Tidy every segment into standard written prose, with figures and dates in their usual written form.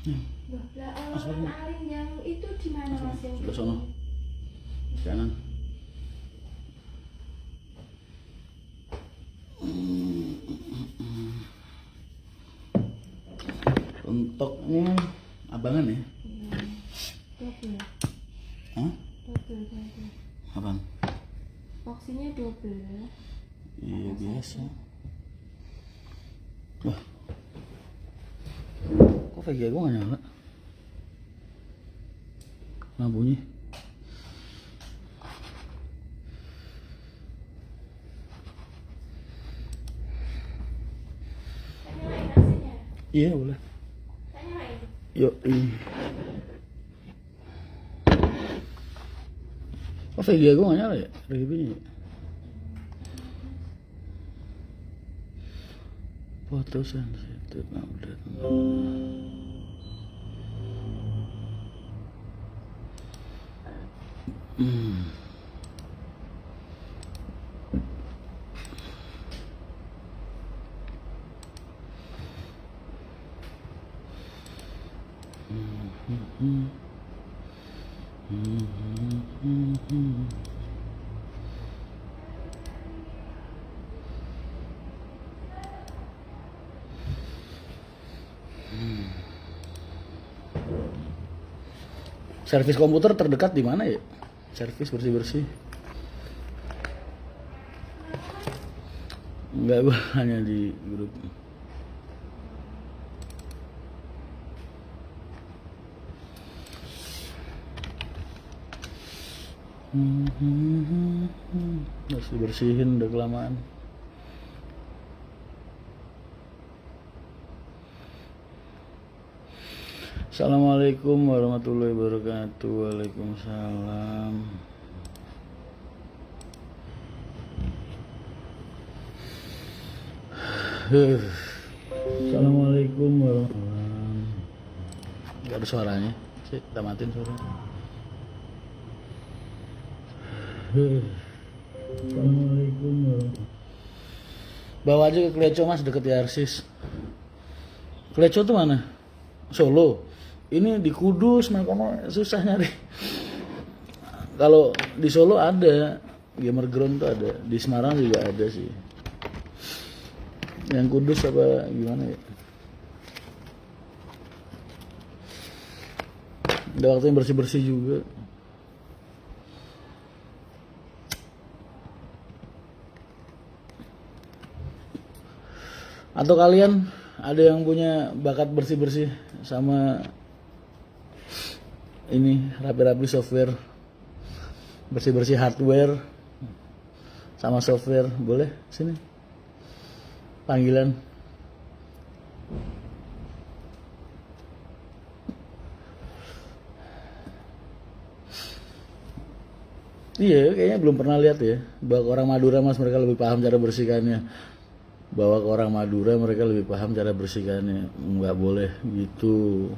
Lah, Arin yang itu di mana Mas yang? Sebelah sono. Kanan. Untoknya abangan ya? Double. Hah? Double. Apaan? Vaksinnya double. Iya biasa. Wah. Kok VGA gue gak nyala? Lampunya. Nyalain AC-nya? Iya boleh. Nyalain? Yuk ini. Kok VGA gue gak nyala ya? RGB-nya ya? Foto sensitif update. Servis komputer terdekat di mana ya? Servis bersih-bersih. Enggak, gua hanya di grup. Masih bersihin udah kelamaan. Assalamualaikum warahmatullahi wabarakatuh. Waalaikumsalam. Assalamualaikum warahmatullahi wabarakatuh. Gak ada suaranya sih, kita matiin suaranya. Assalamualaikum warahmatullahi. Bawa aja ke Kleco Mas, deket Yarsis. Kleco tuh mana? Solo. Ini di Kudus, makanya susah nyari. Kalau di Solo ada, Gamer Ground tuh ada. Di Semarang juga ada sih. Yang Kudus apa gimana ya? Udah waktunya bersih-bersih juga. Atau kalian ada yang punya bakat bersih-bersih sama ini rapi-rapi software, bersih-bersih hardware sama software, boleh sini panggilan. Iya, kayaknya belum pernah lihat ya. Bawa ke orang Madura Mas, mereka lebih paham cara bersihkannya. Bawa ke orang Madura, mereka lebih paham cara bersihkannya. Nggak boleh gitu.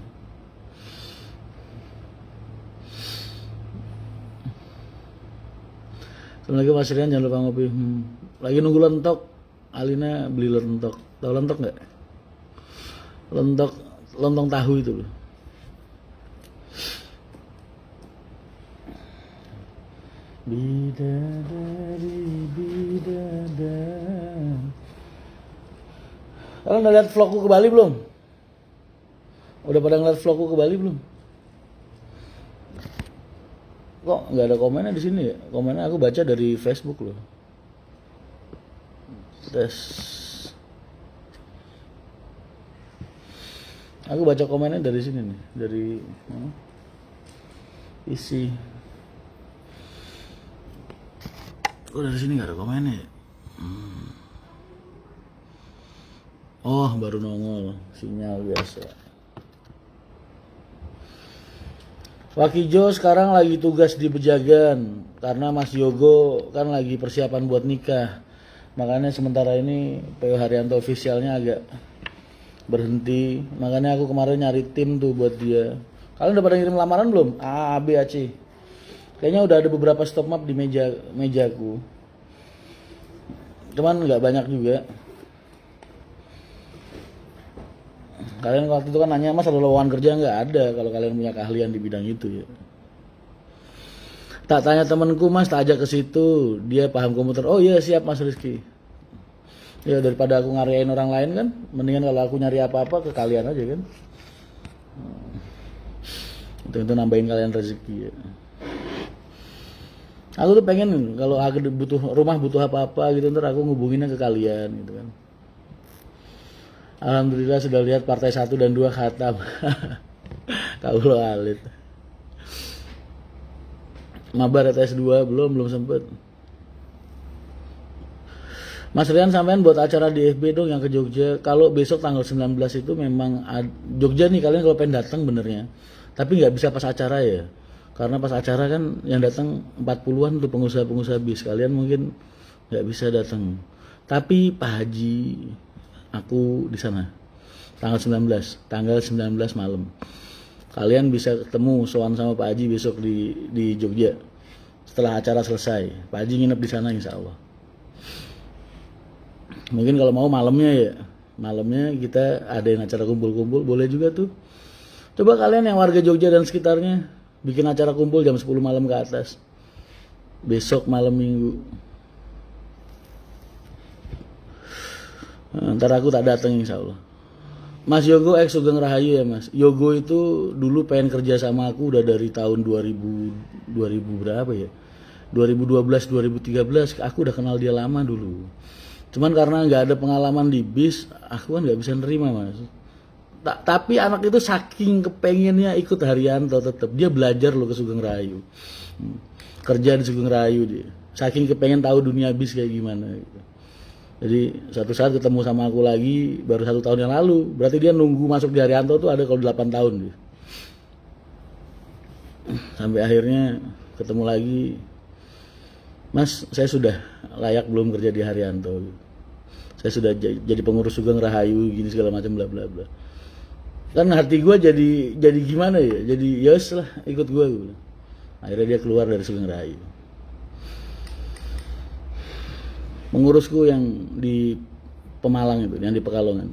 Assalamualaikum Mas Rian, jangan lupa ngopi. Lagi nunggu lentok. Alina beli lentok. Tahu lentok nggak? Lentok, lontong tahu itu loh. Bidadari. Kalian udah lihat vlogku ke Bali belum? Udah pada ngeliat vlogku ke Bali belum? Kok nggak ada komennya di sini ya? Komennya aku baca dari Facebook loh. Tes. Aku baca komennya dari sini nih, dari isi. Kok dari sini nggak ada komennya ya? Oh, baru nongol, sinyal biasa. Wakijo sekarang lagi tugas di Pejagan karena Mas Yogo kan lagi persiapan buat nikah. Makanya sementara ini PO Haryanto officialnya agak berhenti. Makanya aku kemarin nyari tim tuh buat dia. Kalian udah pada ngirim lamaran belum? A, B, A, C. Kayaknya udah ada beberapa stop map di mejaku. Cuman nggak banyak juga. Kalian waktu itu kan nanya, Mas ada lowongan kerja nggak? Ada, kalau kalian punya keahlian di bidang itu ya. Tak tanya temanku, Mas, tak ajak ke situ. Dia paham komputer. Oh iya, siap Mas Rizky. Ya daripada aku ngariain orang lain kan, mendingan kalau aku nyari apa-apa ke kalian aja kan. Itu nambahin kalian rezeki ya. Aku tuh pengen kalau aku butuh rumah, butuh apa-apa gitu, ntar aku ngubunginnya ke kalian gitu kan. Alhamdulillah sudah lihat partai 1 dan 2 khatam. Kaulo alit. Mabar ts 2 belum sempet. Mas Rian sampean buat acara di FB dong yang ke Jogja. Kalau besok tanggal 19 itu memang Jogja nih, kalian kalau pengen datang benernya. Tapi nggak bisa pas acara ya. Karena pas acara kan yang datang 40-an tuh pengusaha-pengusaha bis. Kalian mungkin nggak bisa datang. Tapi Pak Haji, aku di sana. Tanggal 19 malam. Kalian bisa ketemu sowan sama Pak Haji besok di Jogja. Setelah acara selesai, Pak Haji nginep di sana insya Allah. Mungkin kalau mau malamnya kita adain acara kumpul-kumpul, boleh juga tuh. Coba kalian yang warga Jogja dan sekitarnya bikin acara kumpul jam 10 malam ke atas. Besok malam Minggu. Ntar aku tak datang insya Allah. Mas Yogo ex Sugeng Rahayu ya Mas. Yogo itu dulu pengen kerja sama aku udah dari tahun 2000 berapa ya? 2012 2013 aku udah kenal dia lama dulu. Cuman karena nggak ada pengalaman di bis, aku kan nggak bisa nerima Mas. Tapi anak itu saking kepengennya ikut Haryanto tetap dia belajar loh ke Sugeng Rahayu. Kerja di Sugeng Rahayu dia. Saking kepengen tahu dunia bis kayak gimana gitu. Jadi satu saat ketemu sama aku lagi baru 1 tahun yang lalu. Berarti dia nunggu masuk di Haryanto tuh ada kalau 8 tahun dia. Sampai akhirnya ketemu lagi. Mas, saya sudah layak belum kerja di Haryanto? Saya sudah jadi pengurus Sugeng Rahayu gini segala macam bla bla bla. Kan hati gue jadi gimana ya? Jadi yos lah ikut gue. Akhirnya dia keluar dari Sugeng Rahayu. Pengurusku yang di Pemalang itu, yang di Pekalongan.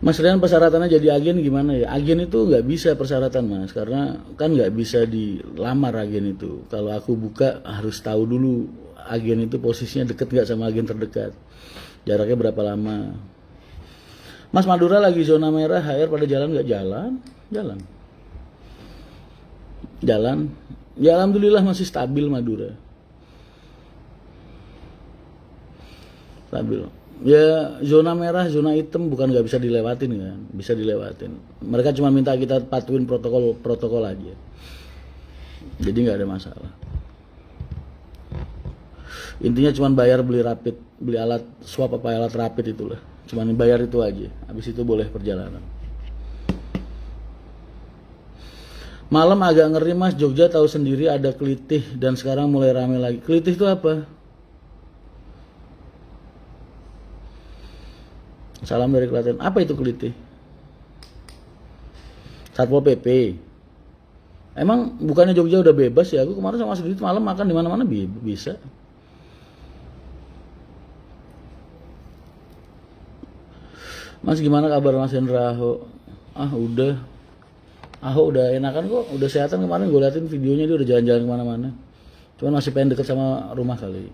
Mas Rian persyaratannya jadi agen gimana ya? Agen itu nggak bisa persyaratan Mas, karena kan nggak bisa dilamar agen itu. Kalau aku buka harus tahu dulu agen itu posisinya deket nggak sama agen terdekat. Jaraknya berapa lama? Mas Madura lagi zona merah, HR pada jalan nggak? Jalan. Ya alhamdulillah masih stabil Madura. Stabil. Ya zona merah, zona hitam bukan nggak bisa dilewatin kan, bisa dilewatin. Mereka cuma minta kita patuhin protokol aja. Jadi nggak ada masalah. Intinya cuma bayar beli alat swab apa alat rapid itulah. Cuma bayar itu aja. Habis itu boleh perjalanan. Malam agak ngeri Mas, Jogja tahu sendiri ada kelitih dan sekarang mulai rame lagi. Kelitih itu apa? Salam dari Klaten. Apa itu kelitih? Satpol PP. Emang bukannya Jogja udah bebas ya? Aku kemarin sama Mas Didi malam makan di mana-mana bisa. Mas gimana kabar Mas Hendra Aho? Aho udah enakan kok, udah sehatan kemarin gue liatin videonya dia udah jalan-jalan kemana-mana. Cuman masih pengen deket sama rumah kali.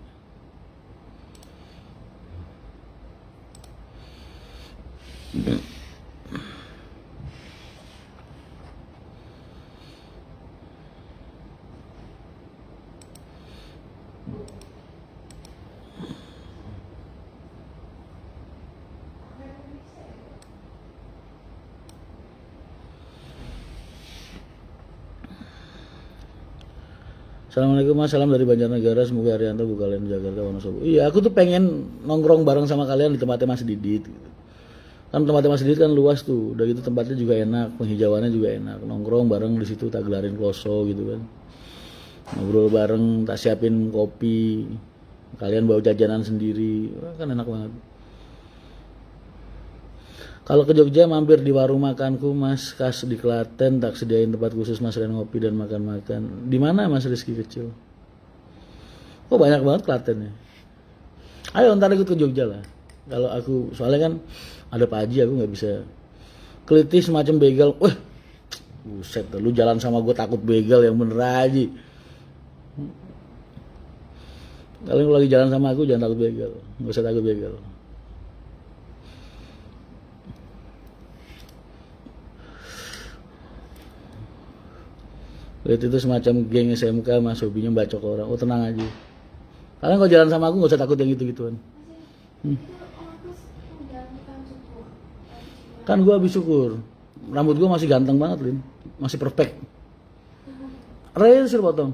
Assalamualaikum Mas, salam dari Banjarnegara, semoga Haryanto buka lain Jakarta Wonosobo. Iya, aku tuh pengen nongkrong bareng sama kalian di tempatnya Mas Didit gitu. Kan tempatnya Mas Didit kan luas tuh, udah gitu tempatnya juga enak, penghijauannya juga enak. Nongkrong bareng di situ, tak gelarin kloso gitu kan. Ngobrol bareng, tak siapin kopi. Kalian bawa jajanan sendiri, kan enak banget. Kalau ke Jogja mampir di warung makanku Mas Kas di Klaten, tak sediain tempat khusus Mas Rian ngopi dan makan-makan. Di mana Mas Rizky kecil? Kok banyak banget Klaten ya? Ayo ntar ikut ke Jogja lah. Kalau aku soalnya kan ada Pak Haji, aku nggak bisa kelitih semacam begal. Wah, buset, lu jalan sama gue takut begal yang bener aja. Kalau lu lagi jalan sama aku jangan takut begal, nggak usah takut begal. Lihat itu semacam geng SMK mas, hobinya bacok orang. Oh tenang aja. Kalian kalau jalan sama aku nggak usah takut yang gitu-gituan. Itu ongkos udah bukan cukup. Kan gue habis syukur. Rambut gue masih ganteng banget, Lin. Masih perfect. Raya suruh potong.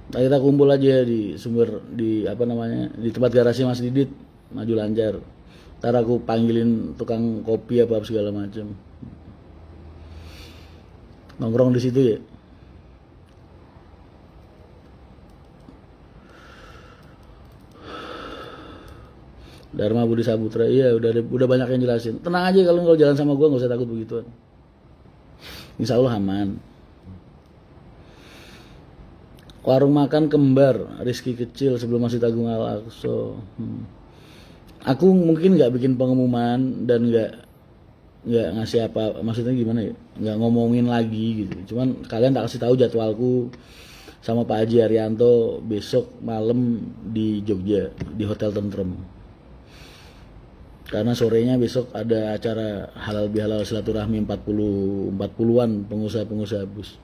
Nah, kita kumpul aja di sumber di apa namanya di tempat garasi Mas Didit, maju lancar. Ntar aku panggilin tukang kopi apa segala macam. Nongkrong di situ ya. Dharma Budi Saputra, iya udah banyak yang jelasin. Tenang aja kalau jalan sama gua nggak usah takut begituan. Insya Allah aman. Warung makan kembar, Rizky kecil sebelum masih Agung Al-Aqsa. Aku mungkin nggak bikin pengumuman dan nggak ngasih apa, maksudnya gimana ya? Nggak ngomongin lagi gitu. Cuman kalian tak kasih tahu jadwalku sama Pak Haji Arianto besok malam di Jogja di Hotel Tentrem. Karena sorenya besok ada acara halal bihalal silaturahmi 40-an pengusaha-pengusaha bus.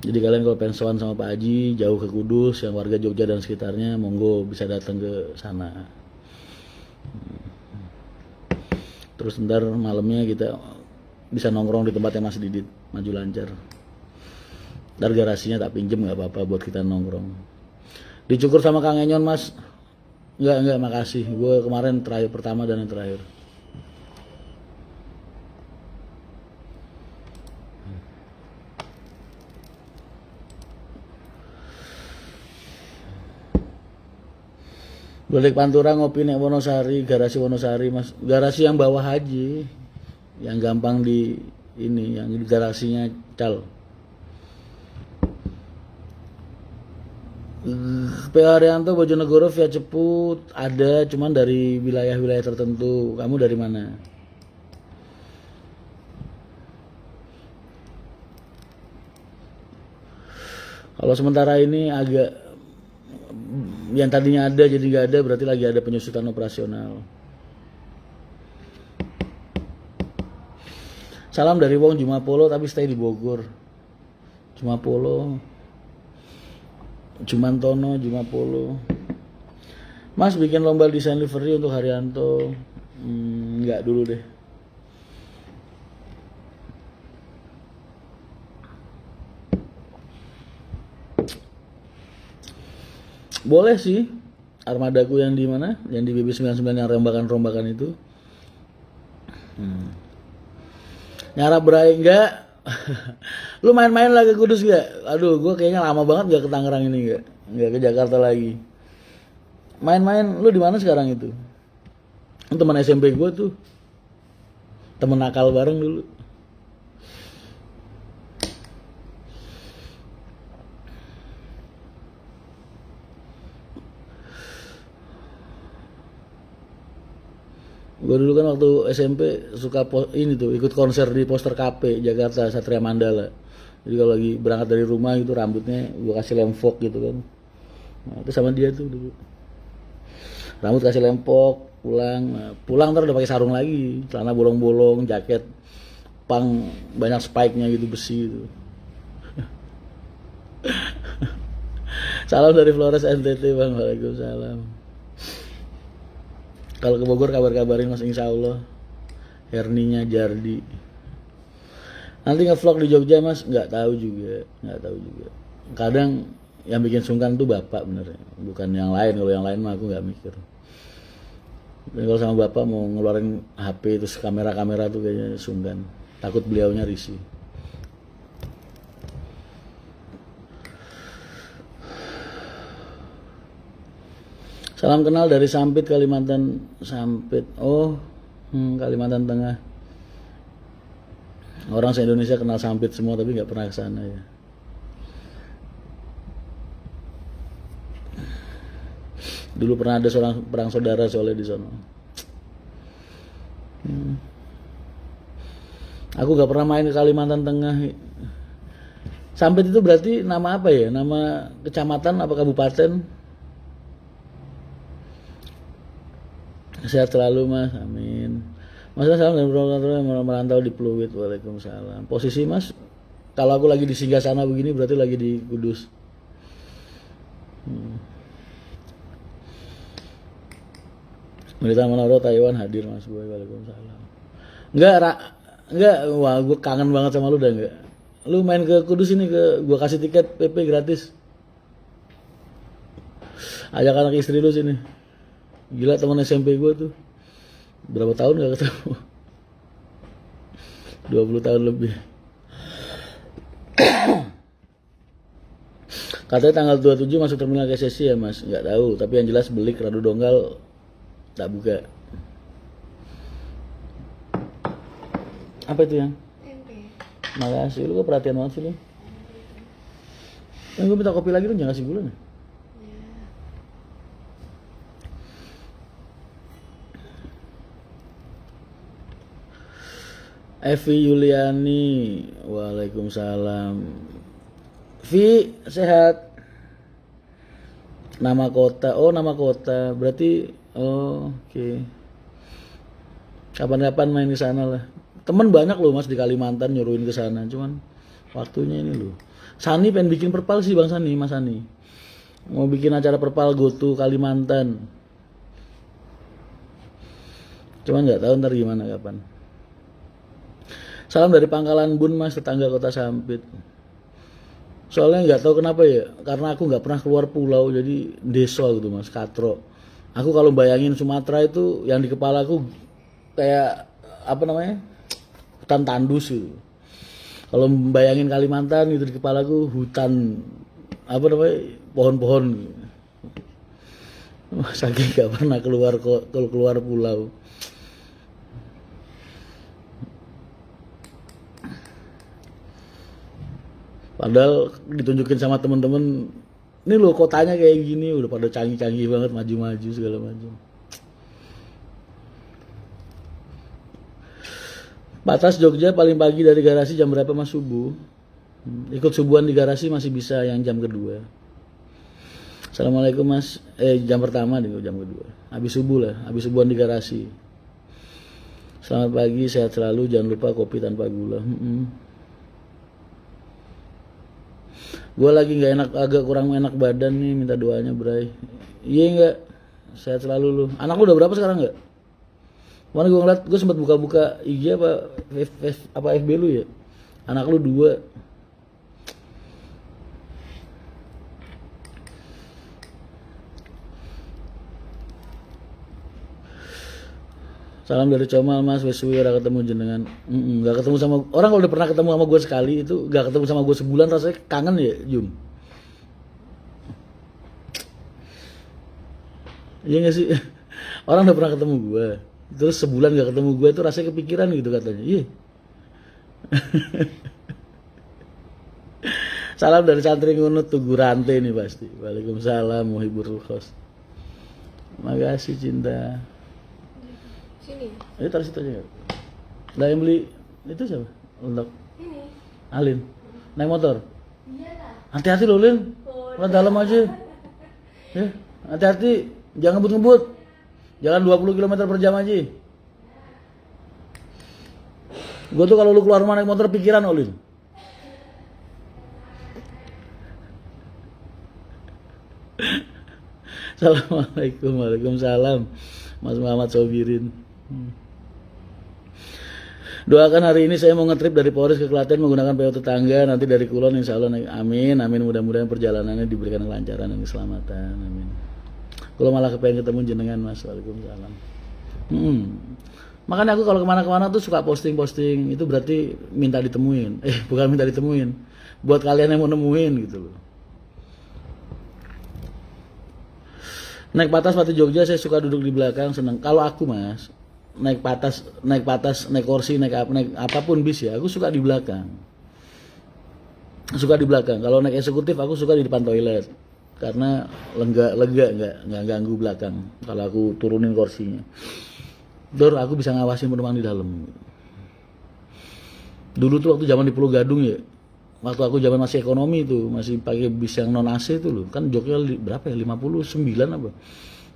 Jadi kalian kalau pengen sowan sama Pak Haji jauh ke Kudus, yang warga Jogja dan sekitarnya monggo bisa datang ke sana. Terus ntar malamnya kita bisa nongkrong di tempatnya Mas Didit, maju lancar. Ntar garasinya tak pinjem nggak apa-apa buat kita nongkrong. Dicukur sama Kang Enyon Mas. Enggak, makasih. Gue kemarin terakhir pertama dan yang terakhir. Boleh Pantura ngopi nek Wonosari, garasi Wonosari Mas. Garasi yang bawah Haji. Yang gampang di ini, yang di garasinya Cal. PO Haryanto Bojonegoro via Ceput ada, cuman dari wilayah-wilayah tertentu. Kamu dari mana? Kalau sementara ini agak yang tadinya ada jadi nggak ada, berarti lagi ada penyusutan operasional. Salam dari Wong Jumapolo tapi stay di Bogor. Jumapolo, Jumantono, Jumapolo. Mas bikin lomba desain livery untuk Haryanto. Enggak dulu deh. Boleh sih. Armadaku yang di mana? Yang di BB99 yang rombakan-rombakan itu. Nyarap berai enggak? Lu main-main lagi ke Kudus gak? Aduh, gue kayaknya lama banget gak ke Tangerang ini gak? Gak ke Jakarta lagi. Main-main, lu di mana sekarang itu? Teman SMP gue tuh, temen nakal bareng dulu. Gue dulu kan waktu SMP suka ini tuh ikut konser di Poster Cafe Jakarta Satria Mandala. Jadi kalau lagi berangkat dari rumah gitu rambutnya gue kasih lempok gitu kan. Nah, itu sama dia tuh dulu. Rambut kasih lempok, pulang ntar udah pakai sarung lagi, celana bolong-bolong, jaket pang banyak spike-nya gitu besi gitu. Salam dari Flores NTT Bang, waalaikumsalam. Kalau ke Bogor kabar-kabarin Mas, insya Allah. Herninya Jardi. Nanti ngevlog di Jogja Mas, nggak tahu juga. Kadang yang bikin sungkan tuh bapak bener, bukan yang lain. Kalau yang lain mah aku nggak mikir. Dan kalau sama bapak mau ngeluarin HP terus kamera tuh kayaknya sungkan. Takut beliaunya risih. Salam kenal dari Sampit, Kalimantan. Sampit, oh Kalimantan Tengah. Orang se-Indonesia kenal Sampit semua tapi nggak pernah ke sana ya. Dulu pernah ada seorang perang saudara soalnya di sana. Aku nggak pernah main ke Kalimantan Tengah. Sampit itu berarti nama apa ya? Nama kecamatan apa kabupaten? Sehat selalu Mas, amin. Mas salam dan merantau di Pluit. Waalaikumsalam. Posisi Mas, kalau aku lagi di Singgasana begini berarti lagi di Kudus. Militer Manado Taiwan hadir Mas Boy. Waalaikumsalam. Enggak, wah gue kangen banget sama lu dah enggak. Lu main ke Kudus ini gua kasih tiket PP gratis. Ajak anak istri lu sini. Gila teman SMP gue tuh. Berapa tahun gak ketemu? 20 tahun lebih. Katanya tanggal 27 masuk terminal KCC ya Mas. Gak tahu, tapi yang jelas Belik Radu Donggal tak buka. Apa itu yang? Tempe. Makasih, lu kok perhatian banget sih lu. Gue minta kopi lagi lu jangan kasih gula nih. Evi Yuliani, waalaikumsalam. Vi sehat. Nama kota, nama kota. Berarti, oke. Kapan-kapan main ke sana lah. Temen banyak loh Mas di Kalimantan nyuruhin ke sana, cuman waktunya ini loh. Sani pengen bikin perpal sih Bang Sani, Mas Sani. Mau bikin acara perpal go to Kalimantan. Cuman nggak tahu ntar gimana kapan. Salam dari Pangkalan Bun Mas, tetangga kota Sampit. Soalnya nggak tahu kenapa ya, karena aku nggak pernah keluar pulau, jadi desa gitu Mas, katro. Aku kalau bayangin Sumatera itu yang di kepala aku kayak apa namanya, hutan tandus gitu. Kalau bayangin Kalimantan itu di kepala aku hutan apa namanya, pohon-pohon. Saking nggak pernah keluar pulau. Padahal ditunjukin sama temen-temen, ini loh kotanya kayak gini, udah pada canggih-canggih banget, maju-maju segala macam. Batas Jogja paling pagi dari garasi jam berapa Mas subuh? Ikut subuhan di garasi masih bisa yang jam kedua. Assalamualaikum Mas, jam pertama nih jam kedua. Habis subuh lah, habis subuhan di garasi. Selamat pagi, sehat selalu, jangan lupa kopi tanpa gula. Gue lagi nggak enak, agak kurang enak badan nih, minta doanya Bray. Iya nggak, sehat selalu lu. Anak lu udah berapa sekarang nggak? Kemarin gue ngeliat, gue sempat buka-buka IG apa FB lu ya. Anak lu 2. Salam dari Comal Mas, wes suwi ora ketemu jenengan. Gak ketemu sama orang, kalau udah pernah ketemu sama gue sekali itu gak ketemu sama gue sebulan rasanya kangen ya, Jum. Iya gak sih? Orang udah pernah ketemu gue, terus sebulan gak ketemu gue itu rasanya kepikiran gitu katanya. Iya. Salam dari santri ngunut Tugu Rante nih pasti. Waalaikumsalam muhibur rukhos. Makasih cinta. Sini. Ini taruh situ aja. Lah yang beli itu siapa? Untuk Ini. Alin. Naik motor. Iya lah. Hati-hati loh Lin. Udah dalam aja. Ya, hati-hati. Jangan ngebut-ngebut. Jangan 20 km per jam aja. Gue tuh kalau lu keluar rumah naik motor pikiran Olin. Assalamualaikum, waalaikumsalam. Mas Muhammad Sobirin. Doakan hari ini saya mau ngetrip dari Polres ke Klaten menggunakan PO tetangga, nanti dari Kulon insya Allah naik. Amin, amin, mudah-mudahan perjalanannya diberikan kelancaran dan keselamatan, amin. Kalau malah kepengen ketemu jenengan Mas, waalaikumsalam. Makanya aku kalau kemana-kemana tuh suka posting-posting, itu berarti minta ditemuin. Bukan minta ditemuin, buat kalian yang mau nemuin gitu loh. Naik batas Pati Jogja saya suka duduk di belakang, seneng. Kalau aku Mas, naik patas, naik kursi, naik apapun bis ya, aku suka di belakang. Suka di belakang. Kalau naik eksekutif aku suka di depan toilet. Karena lega nggak ganggu belakang kalau aku turunin kursinya. Aku bisa ngawasin penumpang di dalam. Dulu tuh waktu zaman di Pulau Gadung ya, waktu aku zaman masih ekonomi itu, masih pakai bis yang non AC itu loh, kan joknya berapa ya, 59 apa.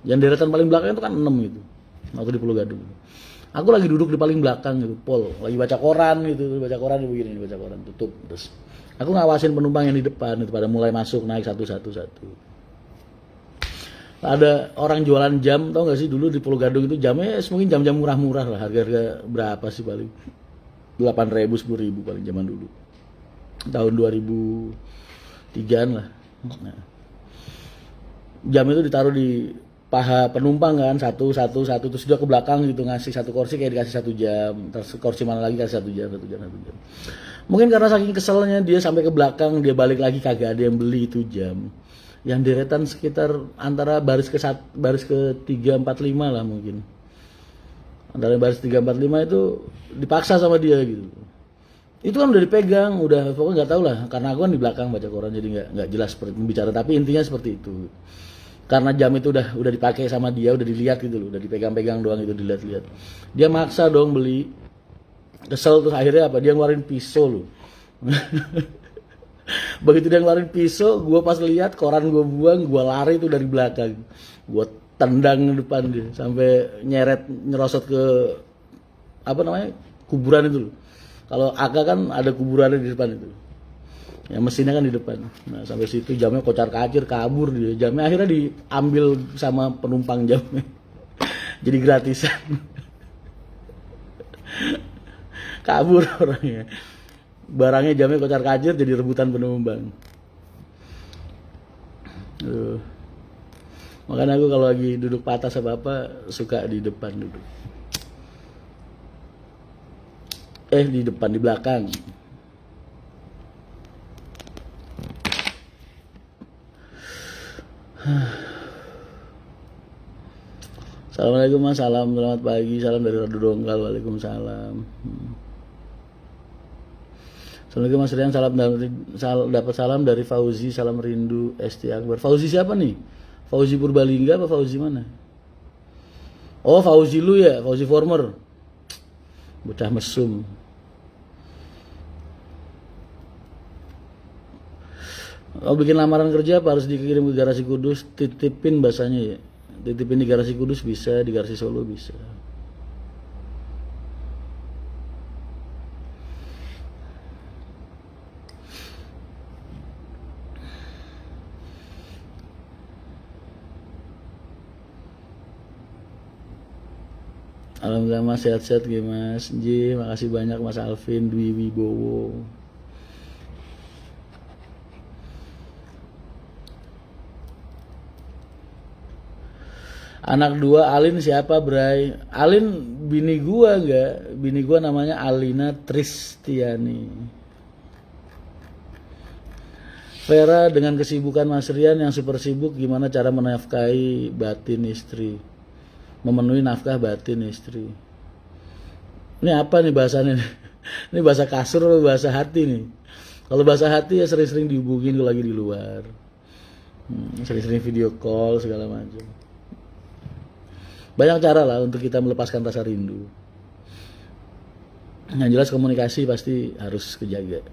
Yang deretan paling belakang itu kan 6 gitu, waktu di Pulau Gadung. Aku lagi duduk di paling belakang gitu, Pol, lagi baca koran gitu, baca koran begini, baca koran, tutup. Terus aku ngawasin penumpang yang di depan itu pada mulai masuk, naik satu. Ada orang jualan jam, tau gak sih dulu di Pulau Gadung itu jamnya mungkin jam-jam murah-murah lah, harga berapa sih paling 8.000, 10.000 paling zaman dulu, tahun 2003an lah. Nah, jam itu ditaruh di paha penumpang kan, satu, terus dia ke belakang gitu ngasih satu kursi kayak dikasih 1 jam, terus kursi mana lagi kasih 1 jam. Mungkin karena saking keselnya dia sampai ke belakang, dia balik lagi kagak ada yang beli itu jam. Yang deretan sekitar antara baris ke 3, 4, 5 lah mungkin. Antara baris 3, 4, 5 itu dipaksa sama dia gitu. Itu kan udah dipegang, udah pokoknya nggak tahu lah, karena aku kan di belakang baca koran jadi nggak jelas seperti membicara, tapi intinya seperti itu. Karena jam itu udah dipakai sama dia, udah dilihat gitu loh, udah dipegang-pegang doang itu, dilihat-lihat. Dia maksa dong beli. Kesel terus akhirnya apa? Dia ngeluarin pisau loh. Begitu dia ngeluarin pisau, gue pas lihat koran gue buang, gue lari tuh dari belakang. Gue tendang depan dia sampai nyerosot ke apa namanya? Kuburan itu loh. Kalau Aka kan ada kuburannya di depan itu. Ya mesinnya kan di depan. Nah, sampai situ jamnya kocar-kacir, kabur dia. Jamnya akhirnya diambil sama penumpang jamnya. Jadi gratisan. Kabur orangnya. Barangnya jamnya kocar-kacir jadi rebutan penumpang. Makanya aku kalau lagi duduk patas apa suka di depan duduk. Di depan, di belakang. Assalamualaikum mas, salam, selamat pagi, salam dari Radu Dongkal, waalaikumsalam. Assalamualaikum mas Rian, dapat salam dari Fauzi, salam rindu ST Akbar. Fauzi siapa nih? Fauzi Purbalingga apa Fauzi mana? Oh Fauzi lu ya, Fauzi Former. Bocah mesum. Oh bikin lamaran kerja apa harus dikirim ke Garasi Kudus, titipin bahasanya ya. Titipin di Garasi Kudus bisa, di Garasi Solo bisa. Alhamdulillah mas, sehat-sehat gimana mas? Makasih banyak mas Alvin Dwi Wibowo. Anak 2 Alin siapa Bray? Alin bini gua enggak? Bini gua namanya Alina Tristiani. Vera, dengan kesibukan Mas Rian yang super sibuk, gimana cara menafkahi batin istri? Memenuhi nafkah batin istri. Ini apa nih bahasanya? Ini bahasa kasur atau bahasa hati nih? Kalau bahasa hati ya sering-sering dihubungin kalau lagi di luar. Sering-sering video call segala macam. Banyak cara lah untuk kita melepaskan rasa rindu. Yang jelas komunikasi pasti harus kejaga.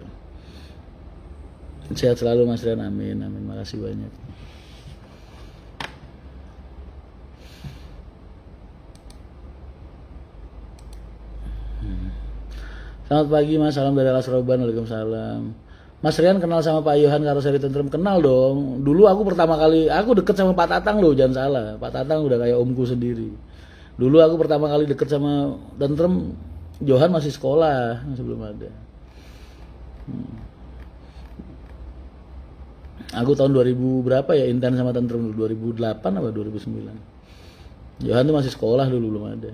Sehat selalu Mas Rian, amin, amin. Makasih banyak. Selamat pagi Mas, salam dari Alas Roban, waalaikumsalam. Mas Rian kenal sama Pak Yohan Karoseri Tentrem? Kenal dong. Dulu aku pertama kali, aku deket sama Pak Tatang loh, jangan salah. Pak Tatang udah kayak omku sendiri. Dulu aku pertama kali deket sama Tentrem, Johan masih sekolah, sebelum ada. Aku tahun 2000 berapa ya intern sama Tentrem dulu, 2008 apa 2009. Johan tuh masih sekolah dulu, belum ada.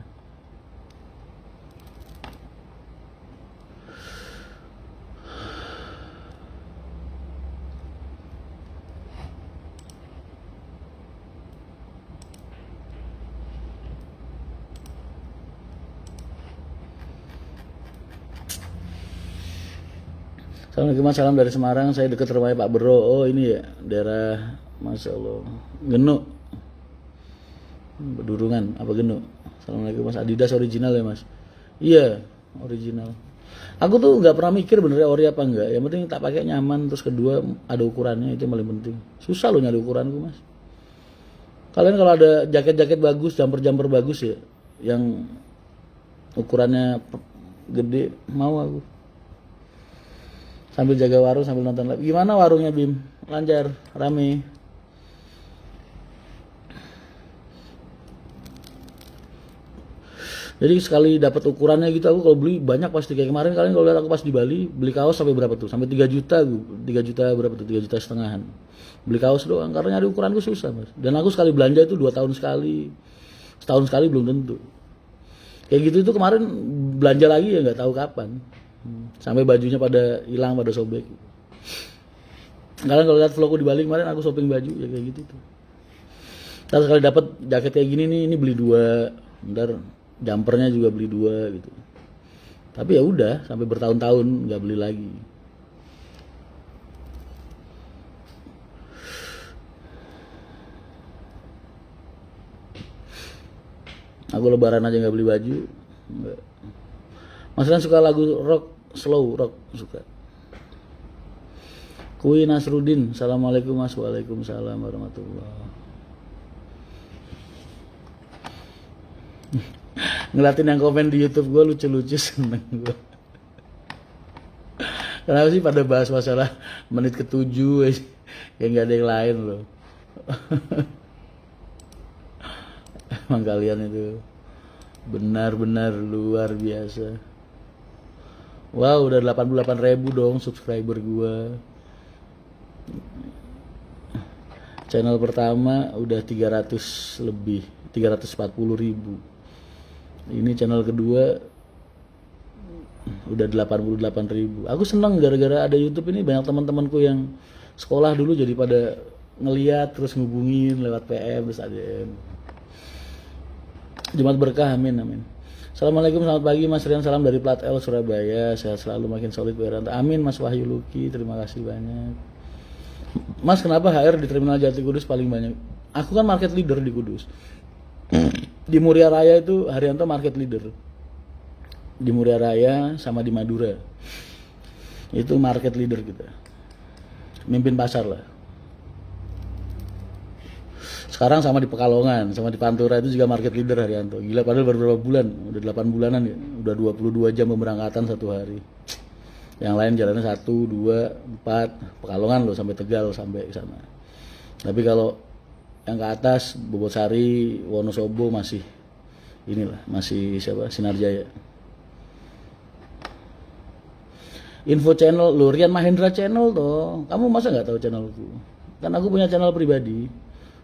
Assalamualaikum Mas, salam dari Semarang. Saya dekat rumahnya Pak Bro. Oh ini ya, daerah Masya Allah Genuk, Bedurungan apa Genuk. Assalamualaikum Mas, Adidas original ya Mas? Iya original. Aku tuh nggak pernah mikir benernya ori apa enggak. Yang penting tak pakai nyaman, terus kedua ada ukurannya, itu yang paling penting. Susah loh nyari ukuranku Mas. Kalian kalau ada jaket-jaket bagus, jumper-jumper bagus ya, yang ukurannya gede, mau aku. Sambil jaga warung sambil nonton live. Gimana warungnya Bim? Lancar, rame. Jadi sekali dapat ukurannya gitu, aku kalau beli banyak pasti. Kayak kemarin kalian kalau lihat aku pas di Bali beli kaos sampai berapa tuh? Sampai 3 juta gue. 3 juta berapa tuh? 3 juta setengahan. Beli kaos doang karena nyari ukuranku susah Mas. Dan aku sekali belanja itu 2 tahun sekali. Setahun sekali belum tentu. Kayak gitu itu kemarin belanja lagi ya nggak tahu kapan. Sampai bajunya pada hilang, pada sobek. Kalian kalau lihat vlogku di Bali kemarin aku shopping baju ya kayak gitu tuh. Terus sekali dapat jaket kayak gini nih, ini beli 2. Bentar jumpernya juga beli 2 gitu. Tapi ya udah sampai bertahun-tahun nggak beli lagi. Aku lebaran aja nggak beli baju. Nggak. Mas Ran suka lagu rock, slow rock suka. Kui Nasrudin, assalamualaikum Mas, waalaikumsalam warahmatullah. Ngeliatin yang komen di YouTube gue lucu-lucu, seneng gue. Kenapa sih pada bahas masalah menit ke-7 ya nggak ada yang lain loh. Emang kalian itu benar-benar luar biasa. Wow, udah 88.000 dong subscriber gue. Channel pertama udah 300 lebih, 340.000. Ini channel kedua udah 88.000. Aku seneng gara-gara ada YouTube ini, banyak teman-temanku yang sekolah dulu jadi pada ngeliat terus ngubungin lewat PM terus ADM. Jumat berkah, amin amin. Assalamualaikum, selamat pagi Mas Rian, salam dari Plat L Surabaya. Sehat selalu, makin solid Wiranto. Amin Mas Wahyu Luki, terima kasih banyak. Mas, kenapa HR di Terminal Jati Kudus paling banyak? Aku kan market leader di Kudus. Di Muria Raya itu Haryanto market leader. Di Muria Raya sama di Madura. Itu market leader kita. Mimpin pasar lah. Sekarang sama di Pekalongan, sama di Pantura itu juga market leader Haryanto. Gila, padahal baru berapa bulan? Udah 8 bulanan ya. Udah 22 jam pemberangkatan satu hari. Yang lain jalannya 1, 2, 4. Pekalongan loh sampai Tegal sampai ke sana. Tapi kalau yang ke atas Bobosari, Wonosobo masih inilah, masih siapa? Sinarjaya. Info channel lu, Rian Mahendra channel toh. Kamu masa nggak tahu channelku? Kan aku punya channel pribadi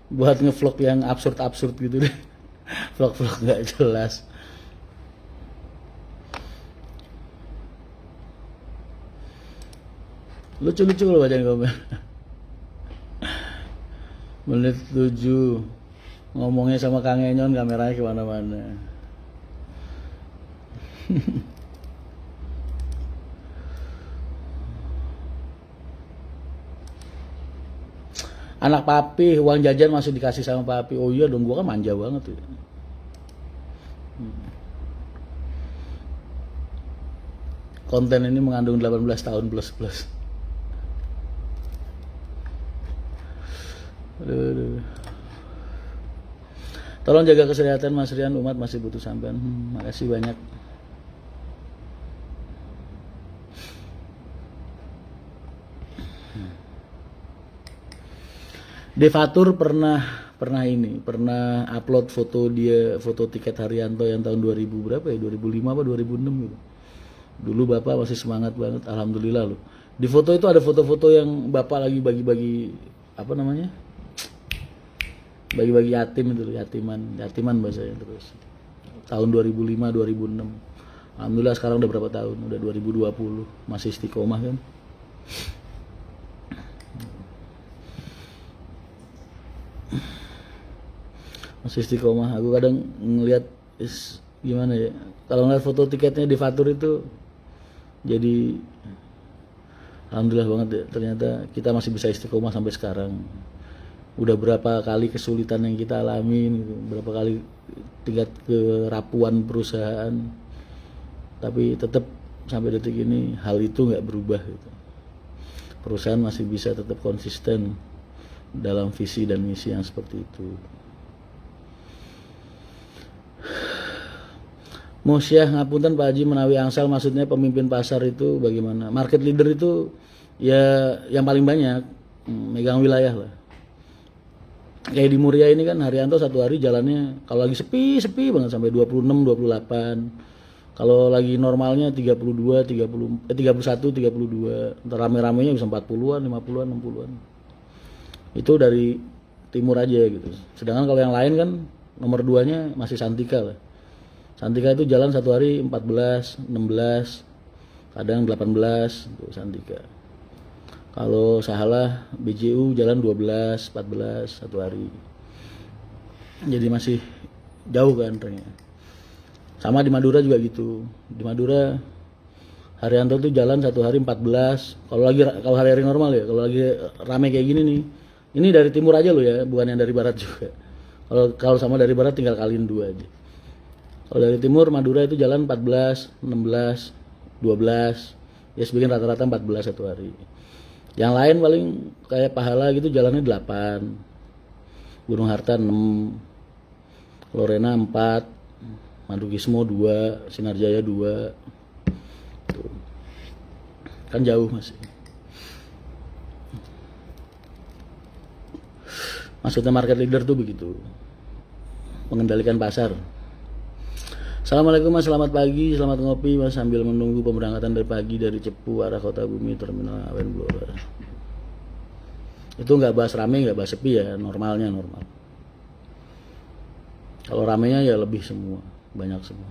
buat ngevlog yang absurd gitu deh. Vlog-vlog nggak jelas. Lucu-lucu loh bacain komen. Menit 7 ngomongnya sama Kang Enyon, kameranya kemana-mana. Anak papi, uang jajan masih dikasih sama papi. Oh iya dong, gua kan manja banget tuh. Konten ini mengandung 18 tahun plus. Aduh. Tolong jaga kesehatan Mas Rian, umat masih butuh sampean. Makasih banyak. Devatur pernah upload foto dia, foto tiket Haryanto yang tahun 2000 berapa ya? 2005 apa 2006 gitu. Dulu Bapak masih semangat banget, alhamdulillah loh. Di foto itu ada foto-foto yang Bapak lagi bagi-bagi apa namanya? Bagi-bagi yatim itu, yatiman bahasanya terus. Tahun 2005 2006. Alhamdulillah sekarang udah berapa tahun? Udah 2020, masih istiqomah kan? Masih istiqomah. Aku kadang ngelihat gimana ya, kalau ngeliat foto tiketnya di Fatur itu jadi Alhamdulillah banget ya, ternyata kita masih bisa istiqomah sampai sekarang. Udah berapa kali kesulitan yang kita alamin gitu, berapa kali tingkat kerapuan perusahaan, tapi tetap sampai detik ini hal itu nggak berubah gitu. Perusahaan masih bisa tetap konsisten dalam visi dan misi yang seperti itu. Mosyah ngapunten Pak Haji menawi angsal, maksudnya pemimpin pasar itu bagaimana? Market leader itu ya yang paling banyak megang wilayah lah. Kayak di Muria ini kan Haryanto satu hari jalannya kalau lagi sepi banget sampai 26, 28. Kalau lagi normalnya 32, 31, 32. Ntar rame-ramenya bisa 40-an, 50-an, 60-an. Itu dari timur aja gitu. Sedangkan kalau yang lain kan nomor 2-nya masih Santika lah. Santika itu jalan satu hari 14, 16, kadang 18 untuk Santika. Kalau Sahalah BJU jalan 12, 14 satu hari. Jadi masih jauh kan trennya. Sama di Madura juga gitu. Di Madura Haryanto tuh jalan satu hari 14. Kalau hari-hari normal ya, kalau lagi rame kayak gini nih. Ini dari timur aja loh ya, bukan yang dari barat juga. Kalau sama dari barat tinggal kaliin 2 aja. Kalau dari timur Madura itu jalan 14, 16, 12. Ya sebagian rata-rata 14 satu hari. Yang lain paling kayak Pahala gitu jalannya 8. Gunung Harta 6. Lorena 4. Madukismo 2, Sinarjaya 2. Tuh. Kan jauh masih. Maksudnya market leader tuh begitu. Mengendalikan pasar. Assalamualaikum Mas, selamat pagi, selamat ngopi Mas sambil menunggu pemberangkatan dari pagi dari Cepu arah Kota Bumi Terminal Awen Blora. Itu nggak bahas rame, nggak bahas sepi ya, normalnya normal. Kalau ramenya ya lebih semua, banyak semua.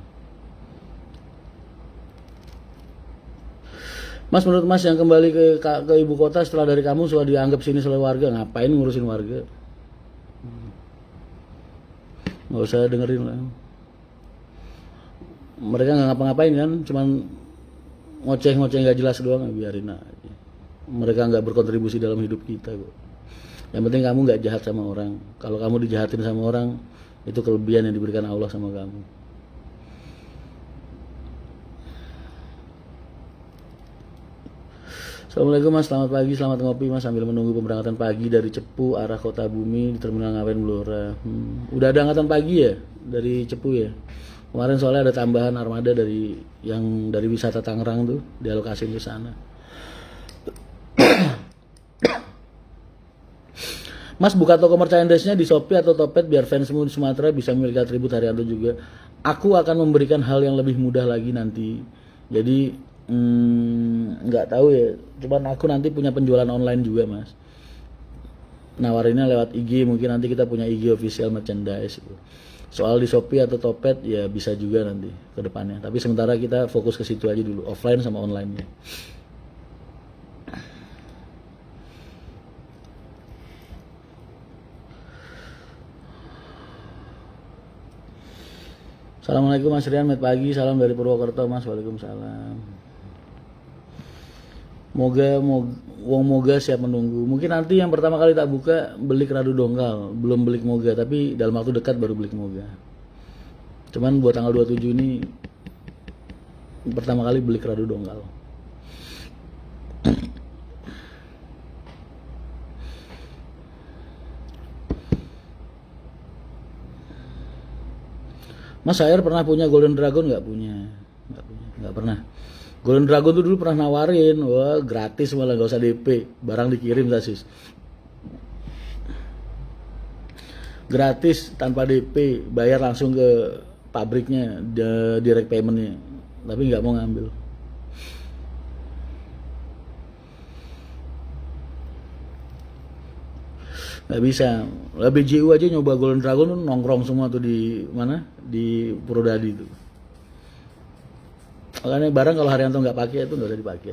Mas, menurut Mas yang kembali ke ibu kota setelah dari kamu sudah dianggap sini selalu warga, ngapain ngurusin warga? Nggak usah dengerin lah. Mereka nggak ngapa-ngapain kan, cuman ngoceh-ngoceh nggak jelas doang, biarin aja. Mereka nggak berkontribusi dalam hidup kita kok. Yang penting kamu nggak jahat sama orang. Kalau kamu dijahatin sama orang, itu kelebihan yang diberikan Allah sama kamu. Assalamualaikum Mas, selamat pagi, selamat ngopi Mas sambil menunggu pemberangkatan pagi dari Cepu arah Kota Bumi di Terminal Ngawen Blora. Udah ada angkatan pagi ya dari Cepu ya? Kemarin soalnya ada tambahan armada dari wisata Tangerang tuh dialokasiin ke sana. Mas, buka toko merchandise-nya di Shopee atau Topet biar fansmu di Sumatera bisa memiliki atribut Haryanto juga. Aku akan memberikan hal yang lebih mudah lagi nanti. Jadi nggak tahu ya. Cuman aku nanti punya penjualan online juga Mas. Nawarinnya lewat IG, mungkin nanti kita punya IG official merchandise. Soal di Shopee atau Topet ya bisa juga nanti ke depannya. Tapi sementara kita fokus ke situ aja dulu, offline sama online-nya. Assalamualaikum Mas Rian, selamat pagi, salam dari Purwokerto Mas. Waalaikumsalam. Moga siap menunggu. Mungkin nanti yang pertama kali tak buka beli Radu Dongkal, belum beli Moga, tapi dalam waktu dekat baru beli Moga. Cuman buat tanggal 27 ini pertama kali beli Radu Dongkal. Mas Sayer pernah punya Golden Dragon? Nggak punya, nggak pernah. Golden Dragon tuh dulu pernah nawarin, wah gratis malah nggak usah DP, barang dikirim sasis. Gratis tanpa DP, bayar langsung ke pabriknya, direct paymentnya, tapi nggak mau ngambil. Nggak bisa. Lah BJU aja nyoba Golden Dragon tuh nongkrong semua tuh di mana? Di Purwodadi tuh. Makanya barang kalau Haryanto nggak pakai itu nggak usah dipakai.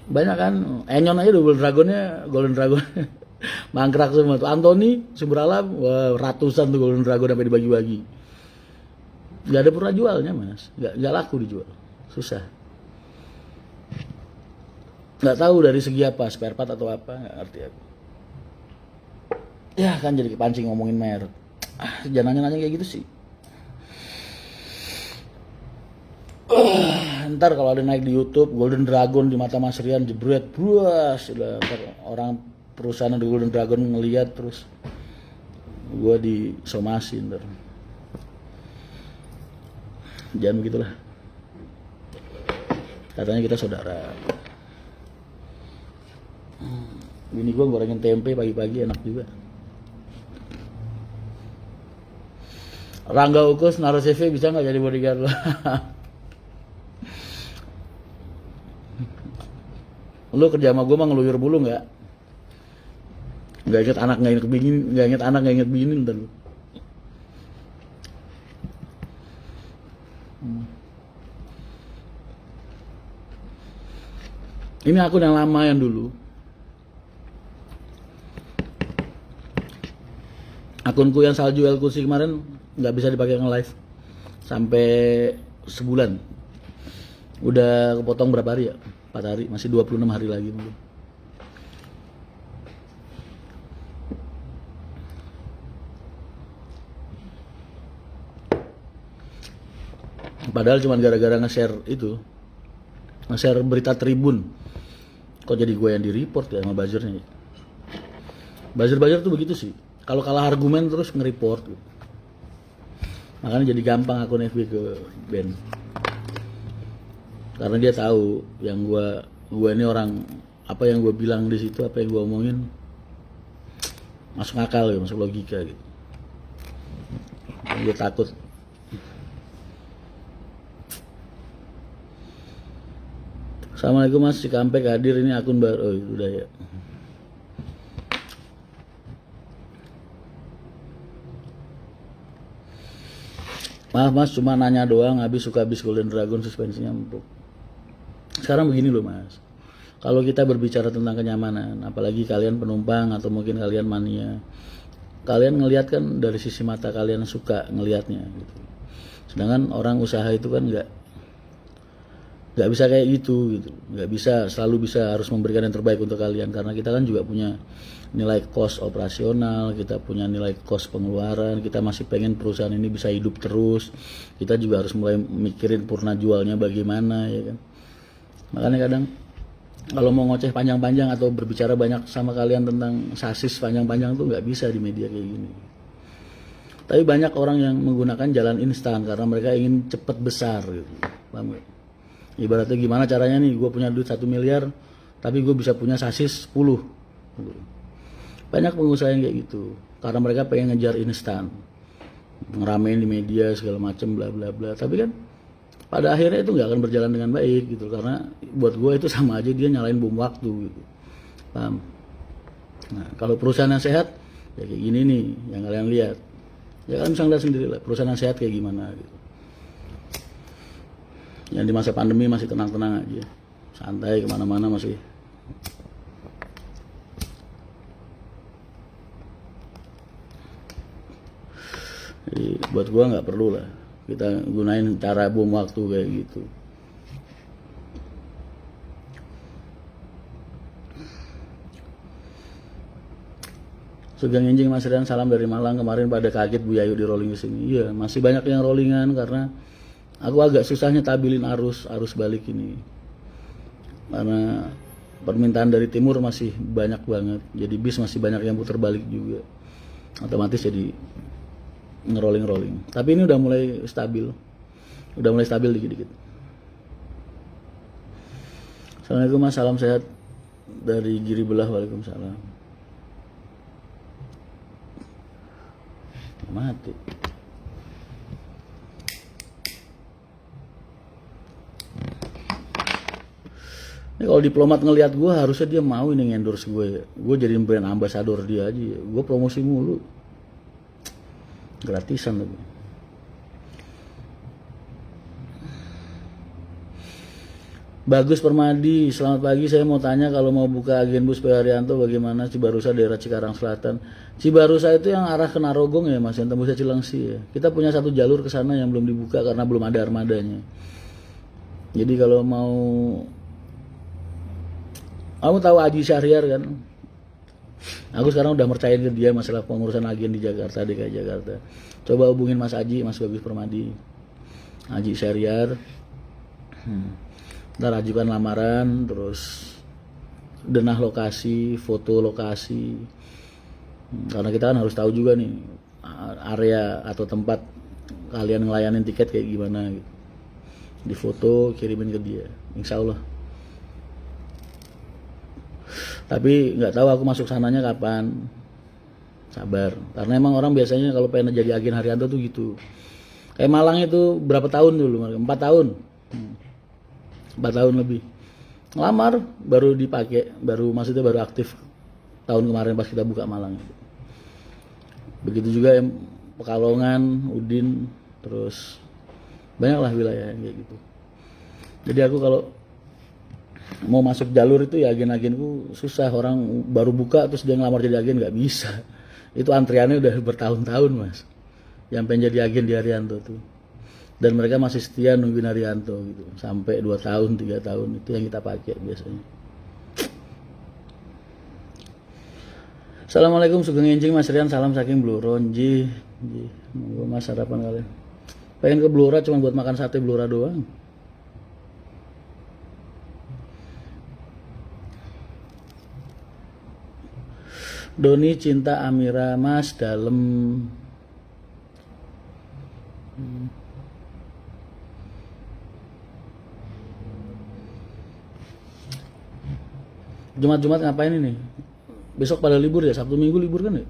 Banyak kan, Enyon aja Golden Dragon mangkrak semua tuh. Anthony Sumber Alam, wah, ratusan tuh Golden Dragon sampai dibagi-bagi. Nggak ada pernah jualnya Mas, nggak laku dijual, susah. nggak tahu dari segi apa, spare part atau apa, nggak ngerti aku. Ya kan jadi kepancing ngomongin merek. Jangan nanya-nanya kayak gitu sih. Ntar kalau ada naik di YouTube Golden Dragon di mata Mas Rian jebret, buas, udah orang perusahaan di Golden Dragon ngeliat terus gua disomasi ntar. Jangan begitulah. Katanya kita saudara. Bini gua gorengin tempe pagi-pagi enak juga. Rangga Ukus naruh CV bisa nggak jadi bodyguard lo? Lu kerja sama gue mah ngeluyur bulu nggak inget anak nggak inget bini, nggak inget anak nggak inget bini ntar lu. Ini akun yang lama yang dulu. Akunku yang salju El Kursi kemarin nggak bisa dipakai nge-live sampai sebulan. Udah kepotong berapa hari ya? 4 hari, masih 26 hari lagi mungkin. Padahal cuma gara-gara nge-share itu, nge-share berita Tribun. Kok jadi gue yang di-report ya sama buzzernya? Buzzer tuh begitu sih. Kalau kalah argumen terus nge-report gitu. Makanya jadi gampang akun FB ke band. Karena dia tahu yang gue ini orang, apa yang gue bilang di situ, apa yang gue omongin masuk akal ya, masuk logika gitu. Dia takut. Assalamualaikum Mas Cikampek hadir, ini akun baru. Oh udah ya. Maaf Mas, cuma nanya doang, habis Golden Dragon suspensinya empuk. Sekarang begini loh Mas, kalau kita berbicara tentang kenyamanan, apalagi kalian penumpang atau mungkin kalian mania, kalian ngelihat kan dari sisi mata kalian suka ngelihatnya gitu. Sedangkan orang usaha itu kan nggak bisa kayak gitu, nggak bisa selalu bisa harus memberikan yang terbaik untuk kalian, karena kita kan juga punya nilai cost operasional, kita punya nilai cost pengeluaran, kita masih pengen perusahaan ini bisa hidup terus, kita juga harus mulai mikirin purna jualnya bagaimana ya kan. Makanya kadang kalau mau ngoceh panjang-panjang atau berbicara banyak sama kalian tentang sasis panjang-panjang tuh nggak bisa di media kayak gini. Tapi banyak orang yang menggunakan jalan instan karena mereka ingin cepat besar gitu. Paham gak? Ibaratnya gimana caranya nih, gue punya duit 1 miliar tapi gue bisa punya sasis 10. Banyak pengusaha yang kayak gitu karena mereka pengen ngejar instan, ngeramein di media segala macem bla bla bla. Tapi kan pada akhirnya itu nggak akan berjalan dengan baik gitu, karena buat gue itu sama aja dia nyalain bom waktu gitu. Paham? Nah kalau perusahaan yang sehat ya kayak gini nih yang kalian lihat, ya kalian bisa lihat sendiri lah perusahaan yang sehat kayak gimana gitu. Yang di masa pandemi masih tenang-tenang aja, santai kemana-mana masih. Jadi buat gue nggak perlu lah kita gunain cara bom waktu kayak gitu. Sugeng Enjing Mas Rian, salam dari Malang. Kemarin pada kaget Bu Yayu di rolling di sini. Iya, masih banyak yang rollingan karena aku agak susahnya tabilin arus balik ini. Karena permintaan dari timur masih banyak banget. Jadi bis masih banyak yang putar balik juga. Otomatis jadi ngerolling. Tapi ini udah mulai stabil. Dikit-dikit. Assalamualaikum Mas, salam sehat dari Giri Belah. Waalaikumsalam. Mati. Ini kalau diplomat ngelihat gue harusnya dia mau ini endorse gue. Gue jadiin brand ambassador dia aja. Gue promosi mulu. Gratisan lagi. Bagus Permadi, selamat pagi. Saya mau tanya kalau mau buka agen bus Pak Haryanto bagaimana Cibarusa daerah Cikarang Selatan. Cibarusa itu yang arah ke Narogong ya Mas, yang tembusnya Cilengsi ya. Kita punya satu jalur ke sana yang belum dibuka karena belum ada armadanya. Jadi kalau mau Kamu tahu Aji Syahriar kan? Aku sekarang udah mercayain ke dia masalah pengurusan agen di Jakarta, DKI Jakarta. Coba hubungin Mas Aji, Mas Bagus Permadi, Aji Syahriar. Ntar ajukan lamaran, terus denah lokasi, foto lokasi. Karena kita kan harus tahu juga nih area atau tempat kalian ngelayanin tiket kayak gimana gitu. Di foto kirimin ke dia, insya Allah. Tapi nggak tahu aku masuk sananya kapan. Sabar, karena emang orang biasanya kalau pengen jadi agen Haryanto tuh gitu. Kayak Malang itu berapa tahun dulu? 4 tahun. 4 tahun lebih. Ngelamar baru dipakai, maksudnya baru aktif tahun kemarin pas kita buka Malang. Begitu juga yang Pekalongan, Udin, terus banyaklah wilayah kayak gitu. Jadi aku kalau mau masuk jalur itu ya agen-agenku susah, orang baru buka terus dia ngelamar jadi agen nggak bisa. Itu antriannya udah bertahun-tahun Mas, yang pengen jadi agen di Haryanto tuh. Dan mereka masih setia nungguin Haryanto gitu sampai 2 tahun 3 tahun, itu yang kita pakai biasanya. Assalamualaikum Sugeng Enjing Mas Rian, salam saking Blora. Ji monggo Mas harapan kalian. Pengen ke Blora cuma buat makan sate Blora doang. Doni cinta Amira Mas dalam. Jumat-Jumat ngapain ini? Besok pada libur ya, Sabtu Minggu libur kan ya?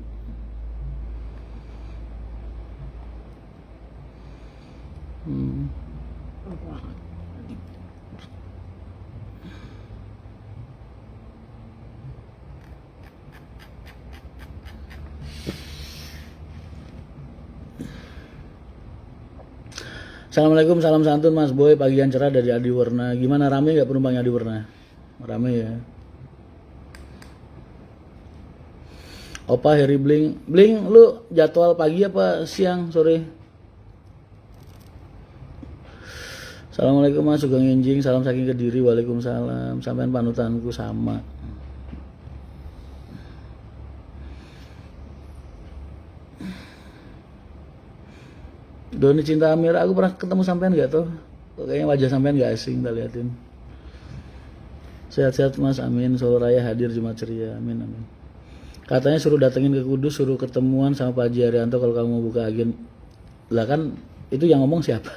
Assalamualaikum, salam santun Mas Boy, pagi yang cerah dari Adi Warna. Gimana, rame nggak penumpangnya Adi Warna? Rame ya. Opa Harry Bling, lu jadwal pagi apa siang, sore? Assalamualaikum Mas Sugeng Enjing, salam saking Kediri, waalaikumsalam. Sampean panutanku sama. Doni cinta Amira, aku pernah ketemu sampean nggak tuh? Kayaknya wajah sampean nggak asing, kita liatin. Sehat-sehat Mas, amin. Solo Raya hadir Jumat ceria, amin amin. Katanya suruh datengin ke Kudus, suruh ketemuan sama Pak Haji Haryanto kalau kamu mau buka agen. Lah kan itu yang ngomong siapa?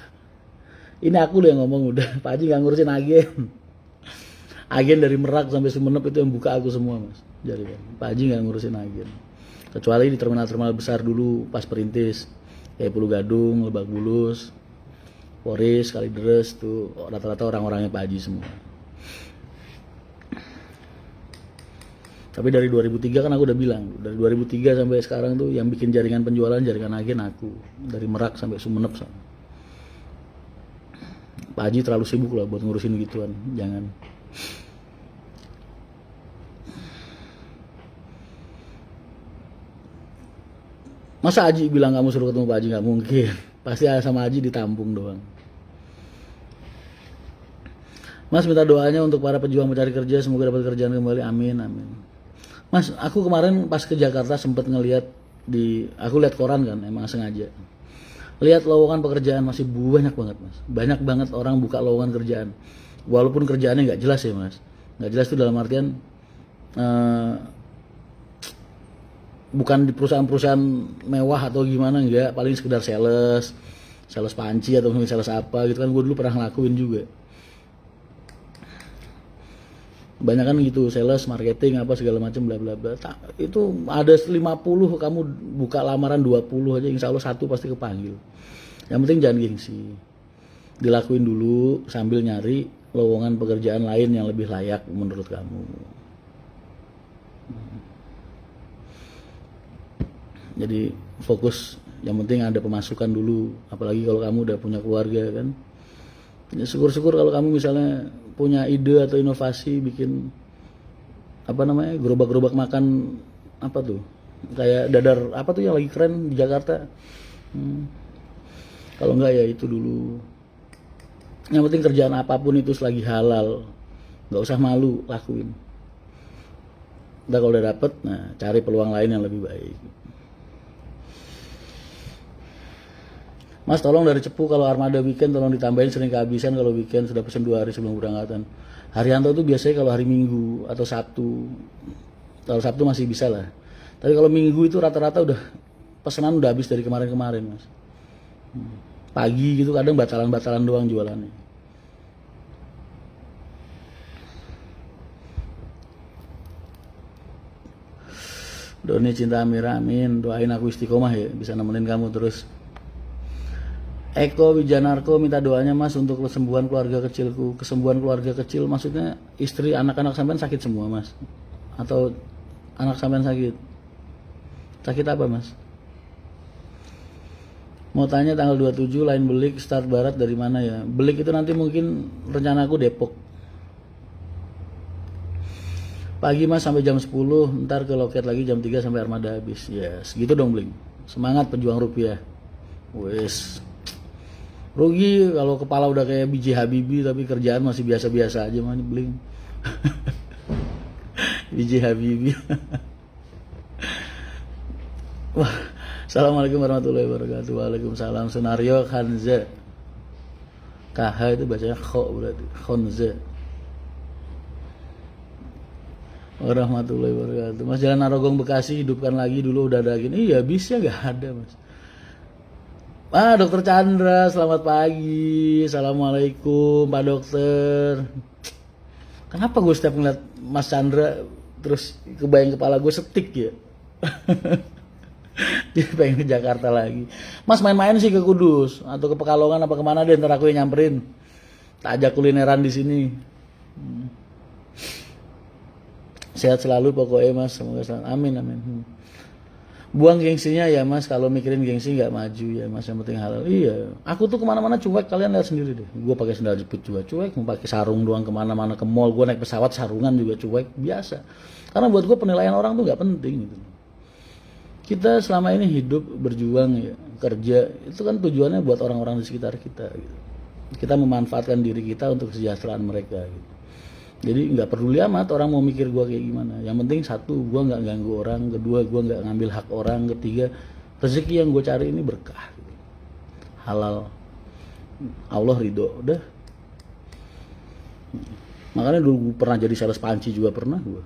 Ini aku loh yang ngomong udah. Pak Haji nggak ngurusin agen. Agen dari Merak sampai Sumenep itu yang buka aku semua Mas. Jadi kan Pak Haji nggak ngurusin agen. Kecuali di terminal-terminal besar dulu pas perintis. Kayak Pulau Gadung, Lebak Bulus, Poris, Kalideres tuh rata-rata orang-orangnya Pak Haji semua. Tapi dari 2003 kan aku udah bilang, dari 2003 sampai sekarang tuh yang bikin jaringan penjualan, jaringan agen aku. Dari Merak sampai Sumenep. Pak Haji terlalu sibuk lah buat ngurusin gituan, jangan. Masa Haji bilang kamu suruh ketemu Pak Haji? Nggak mungkin. Pasti sama Haji ditampung doang. Mas minta doanya untuk para pejuang mencari kerja, semoga dapat kerjaan kembali, amin amin. Mas, aku kemarin pas ke Jakarta sempet ngeliat aku lihat koran kan, emang sengaja. Lihat lowongan pekerjaan masih banyak banget Mas. Banyak banget orang buka lowongan kerjaan. Walaupun kerjaannya nggak jelas ya Mas. Nggak jelas itu dalam artian bukan di perusahaan-perusahaan mewah atau gimana, enggak. Paling sekedar sales panci atau sales apa gitu kan. Gue dulu pernah ngelakuin juga. Banyak kan gitu, sales, marketing, apa segala macam bla bla bla. Itu ada 50, kamu buka lamaran 20 aja, insya Allah 1 pasti kepanggil. Yang penting jangan gengsi. Dilakuin dulu sambil nyari lowongan pekerjaan lain yang lebih layak menurut kamu. Jadi fokus, yang penting ada pemasukan dulu. Apalagi kalau kamu udah punya keluarga kan. Ya, syukur-syukur kalau kamu misalnya punya ide atau inovasi bikin gerobak-gerobak makan apa tuh, kayak dadar apa tuh yang lagi keren di Jakarta. Kalau enggak ya itu dulu. Yang penting kerjaan apapun itu selagi halal, nggak usah malu, lakuin. Udah kalau udah dapet, nah cari peluang lain yang lebih baik. Mas tolong dari Cepu kalau armada weekend tolong ditambahin, sering kehabisan kalau weekend, sudah pesen 2 hari sebelum berangkatan. Haryanto tuh biasanya kalau hari Minggu atau Sabtu. Kalau Sabtu masih bisa lah. Tapi kalau Minggu itu rata-rata udah pesanan udah habis dari kemarin-kemarin, Mas. Pagi gitu kadang batalan-batalan doang jualannya. Doni cinta Amir, amin. Doain aku istiqomah ya, bisa nemenin kamu terus. Eko Wijanarko minta doanya Mas untuk kesembuhan keluarga kecilku. Kesembuhan keluarga kecil maksudnya istri, anak-anak sampean sakit semua Mas? Atau anak sampean sakit? Sakit apa Mas? Mau tanya tanggal 27 lain Belik start barat dari mana ya? Belik itu nanti mungkin rencana aku Depok. Pagi Mas sampai jam 10, ntar ke loket lagi jam 3 sampai armada habis. Ya segitu dong Belik. Semangat pejuang rupiah. Wes. Rugi kalau kepala udah kayak biji Habibie tapi kerjaan masih biasa-biasa aja mah Bling. Biji Habibie. Wah, Assalamualaikum warahmatullahi wabarakatuh. Waalaikumsalam. Sunario Khanza. KH itu bacanya kho berarti. Khonza. Warahmatullahi wabarakatuh. Mas Jalan Narogong Bekasi hidupkan lagi dulu udah ada gini. Iya bisa gak ada Mas. Dokter Chandra, selamat pagi. Assalamualaikum, Pak Dokter. Kenapa gue setiap ngeliat Mas Chandra terus kebayang kepala gue setik ya? Jadi pengen ke Jakarta lagi. Mas main-main sih ke Kudus atau ke Pekalongan apa kemana deh, ntar aku yang nyamperin. Tak ajak kulineran di sini. Sehat selalu pokoknya Mas, semoga selamat. Amin amin. Buang gengsinya ya Mas, kalau mikirin gengsi nggak maju ya Mas, yang penting halal. Iya, aku tuh kemana-mana cuek, kalian lihat sendiri deh. Gue pakai sandal jepit juga cuek, mau pakai sarung doang kemana-mana, ke mall, gue naik pesawat sarungan juga cuek, biasa. Karena buat gue penilaian orang tuh nggak penting gitu. Kita selama ini hidup berjuang ya, kerja itu kan tujuannya buat orang-orang di sekitar kita. Gitu. Kita memanfaatkan diri kita untuk kesejahteraan mereka. Gitu. Jadi nggak peduli amat orang mau mikir gue kayak gimana. Yang penting satu, gue nggak ganggu orang. Kedua, gue nggak ngambil hak orang. Ketiga, rezeki yang gue cari ini berkah, halal, Allah ridho. Udah. Makanya dulu gue pernah jadi sales panci juga pernah gue.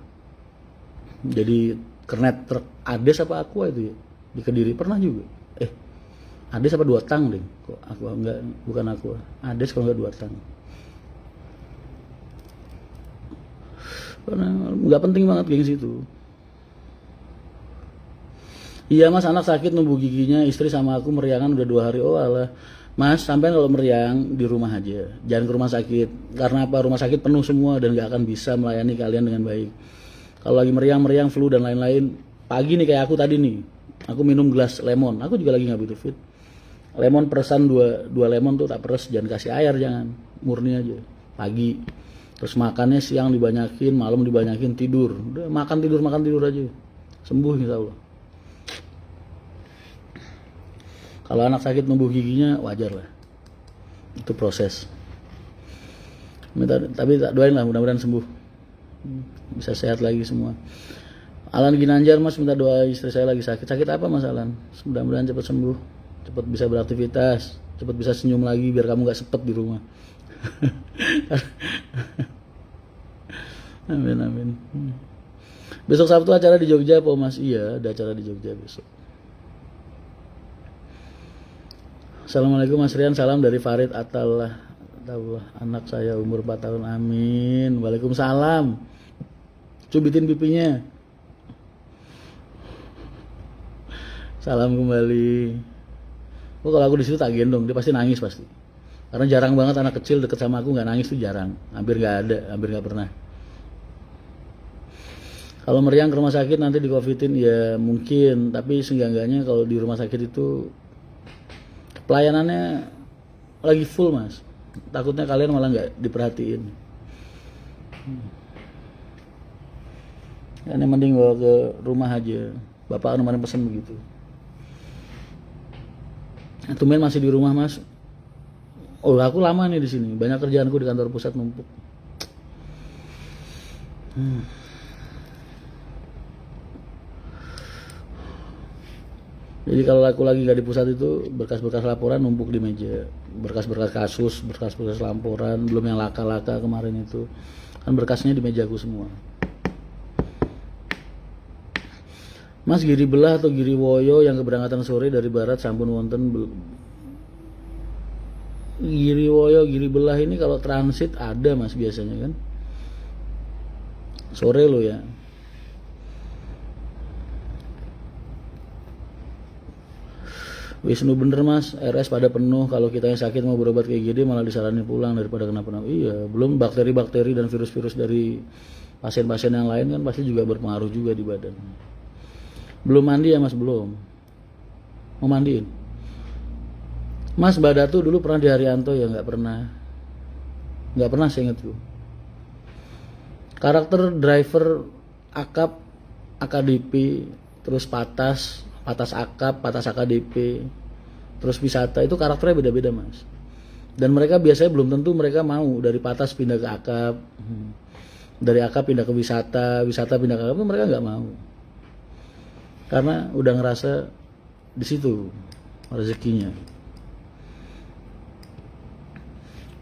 Jadi kernet truk Ades apa Aqua itu ya di Kediri pernah juga. Ades apa Dua Tang deh? Kok Aqua enggak, bukan Aqua. Ades kalau nggak Dua Tang. Karena nggak penting banget gengsi itu. Iya Mas, anak sakit numbuh giginya, istri sama aku meriangan udah 2 hari. Oh alah Mas, sampai kalau meriang di rumah aja, jangan ke rumah sakit. Karena apa? Rumah sakit penuh semua dan nggak akan bisa melayani kalian dengan baik. Kalau lagi meriang flu dan lain-lain, pagi nih kayak aku tadi nih, aku minum gelas lemon. Aku juga lagi nggak begitu fit. Lemon peresan 2 lemon tuh tak peres, jangan kasih air, jangan, murni aja pagi. Terus makannya siang dibanyakin, malam dibanyakin, tidur. Udah makan tidur aja. Sembuh insya Allah. Kalau anak sakit numbuh giginya wajar lah. Itu proses. Tapi tak doain lah mudah-mudahan sembuh. Bisa sehat lagi semua. Alan Ginanjar Mas minta doa istri saya lagi sakit. Sakit apa Mas Alan? Mudah-mudahan cepat sembuh. Cepat bisa beraktivitas. Cepat bisa senyum lagi biar kamu gak sepet di rumah. Amin amin. Besok Sabtu acara di Jogja po Mas? Iya, ada acara di Jogja besok. Assalamualaikum Mas Rian, salam dari Farid Atallah. Anak saya umur 4 tahun. Amin. Waalaikumsalam. Cubitin pipinya. Salam kembali. Oh, kalau aku di situ tak gendong, dia pasti nangis pasti. Karena jarang banget anak kecil deket sama aku nggak nangis tuh jarang, hampir nggak ada, hampir nggak pernah. Kalau meriang ke rumah sakit nanti di covidin ya mungkin, tapi seenggak-enggaknya kalau di rumah sakit itu pelayanannya lagi full Mas. Takutnya kalian malah nggak diperhatiin. Yang mending bawa ke rumah aja. Bapak kemarin pesan begitu. Tumben masih di rumah Mas. Oh, aku lama nih di sini. Banyak kerjaanku di kantor pusat numpuk. Jadi kalau aku lagi nggak di pusat itu berkas-berkas laporan numpuk di meja, berkas-berkas kasus, berkas-berkas laporan, belum yang laka-laka kemarin itu kan berkasnya di mejaku semua. Mas Giri Belah atau Giri Woyo yang keberangkatan sore dari barat sampun wonten Giri Woyo, Giri Belah ini kalau transit ada mas biasanya kan sore lo ya. Wisnu bener mas, RS pada penuh. Kalau kita yang sakit mau berobat ke IGD malah disaranin pulang daripada kenapa-napa. Iya, belum bakteri-bakteri dan virus-virus dari pasien-pasien yang lain kan pasti juga berpengaruh juga di badan. Belum mandi ya mas? Belum. Mau mandiin? Mas Mbak Datu dulu pernah di Haryanto ya? Nggak pernah saya ingatku. Karakter driver akap AKDP terus patas akap, patas AKDP, terus wisata itu karakternya beda-beda mas. Dan mereka biasanya belum tentu mereka mau dari patas pindah ke akap, dari akap pindah ke wisata pindah ke akap itu mereka nggak mau. Karena udah ngerasa di situ rezekinya.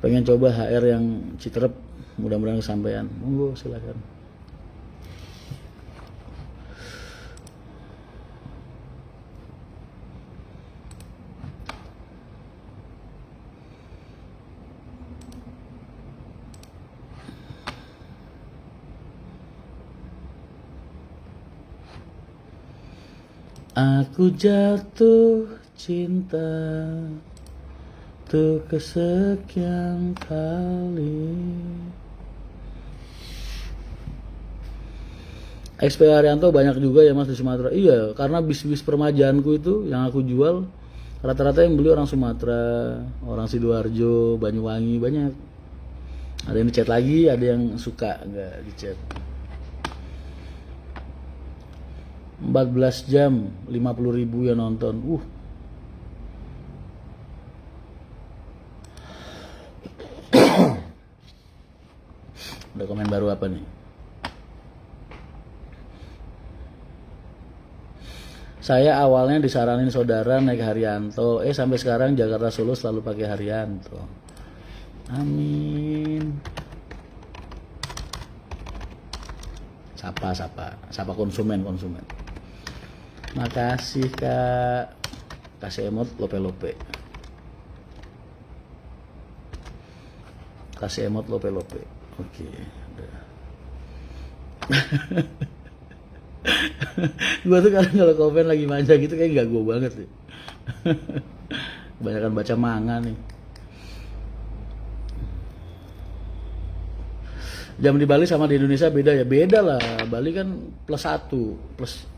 Pengen coba HR yang Citerep, mudah-mudahan kesampaian. Monggo silakan. Aku jatuh cinta untuk kesekian kali. XP Haryanto banyak juga ya mas di Sumatera. Iya, karena bis-bis permajaanku itu yang aku jual rata-rata yang beli orang Sumatera, orang Sidoarjo, Banyuwangi, banyak. Ada yang dicat lagi, ada yang suka nggak dicat. 14 jam 50.000 yang nonton. Ada komen baru apa nih? Saya awalnya disaranin saudara naik Haryanto, sampai sekarang Jakarta Solo selalu pakai Haryanto. Amin. Sapa konsumen. Makasih kak. Kasih emot lope-lope. Oke. Gue tuh kalau komen lagi manja gitu kayak gak gue banget nih. Kebanyakan baca manga nih. Jam di Bali sama di Indonesia beda ya? Beda lah. Bali kan +1 plus.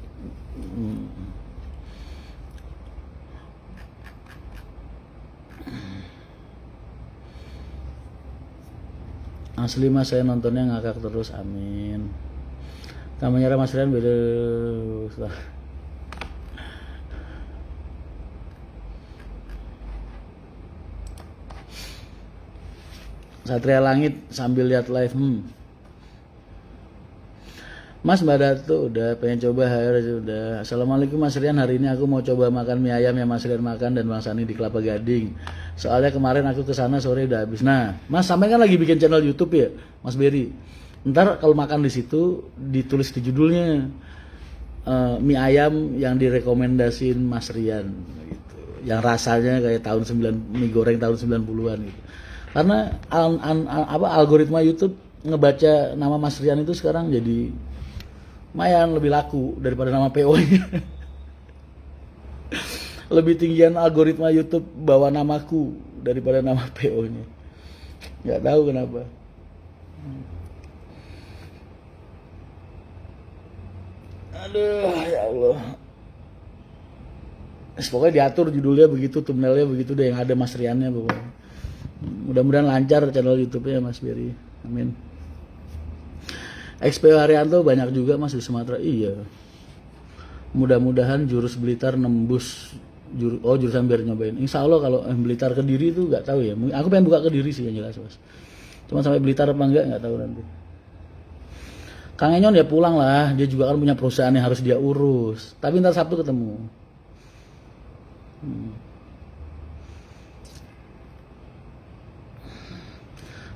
Asli mas saya nontonnya ngakak terus, amin. Namanya Mas Rian beda. Satria Langit sambil lihat live. Mas Mbak Datu udah pengen coba HR udah. Assalamualaikum Mas Rian, hari ini aku mau coba makan mie ayam yang Mas Rian makan dan Bang Sani di Kelapa Gading. Soalnya kemarin aku kesana sore udah habis. Nah, Mas sampai kan lagi bikin channel YouTube ya, Mas Berry. Ntar kalau makan di situ ditulis di judulnya mie ayam yang direkomendasin Mas Rian gitu. Yang rasanya kayak mie goreng tahun 90-an gitu. Karena algoritma YouTube ngebaca nama Mas Rian itu sekarang jadi lumayan lebih laku daripada nama PO-nya. Lebih tinggian algoritma YouTube bawa namaku daripada nama PO-nya. Nggak tahu kenapa. Aduh, ya Allah. Pokoknya diatur judulnya begitu, thumbnailnya begitu deh, yang ada Mas Riannya pokoknya. Mudah-mudahan lancar channel YouTube-nya Mas Berry. Amin. XP Haryanto banyak juga Mas di Sumatera. Iya. Mudah-mudahan jurus Blitar nembus jurusan biar nyobain. Insya Allah kalau Blitar Kediri itu nggak tahu ya. Aku pengen buka Kediri sih yang jelas Mas. Cuma sampai Blitar apa enggak nggak tahu nanti. Kang Enyon ya pulang lah. Dia juga kan punya perusahaan yang harus dia urus. Tapi ntar Sabtu ketemu.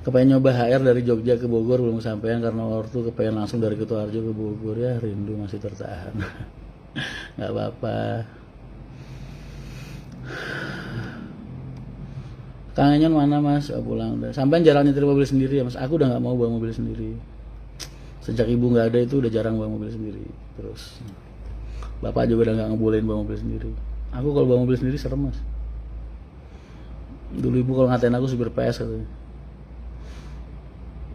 Kepengen nyoba HR dari Jogja ke Bogor belum kesampaian karena ortu kepengen langsung dari Kutoarjo ke Bogor, ya rindu masih tertahan. Nggak apa-apa. Kang Enyon mana mas? Oh, pulang udah. Sampai jarang nyetir mobil sendiri ya mas. Aku udah nggak mau bawa mobil sendiri. Sejak ibu nggak ada itu udah jarang bawa mobil sendiri. Terus bapak juga udah nggak ngebolehin bawa mobil sendiri. Aku kalau bawa mobil sendiri serem mas. Dulu ibu kalau ngatain aku supir PS katanya.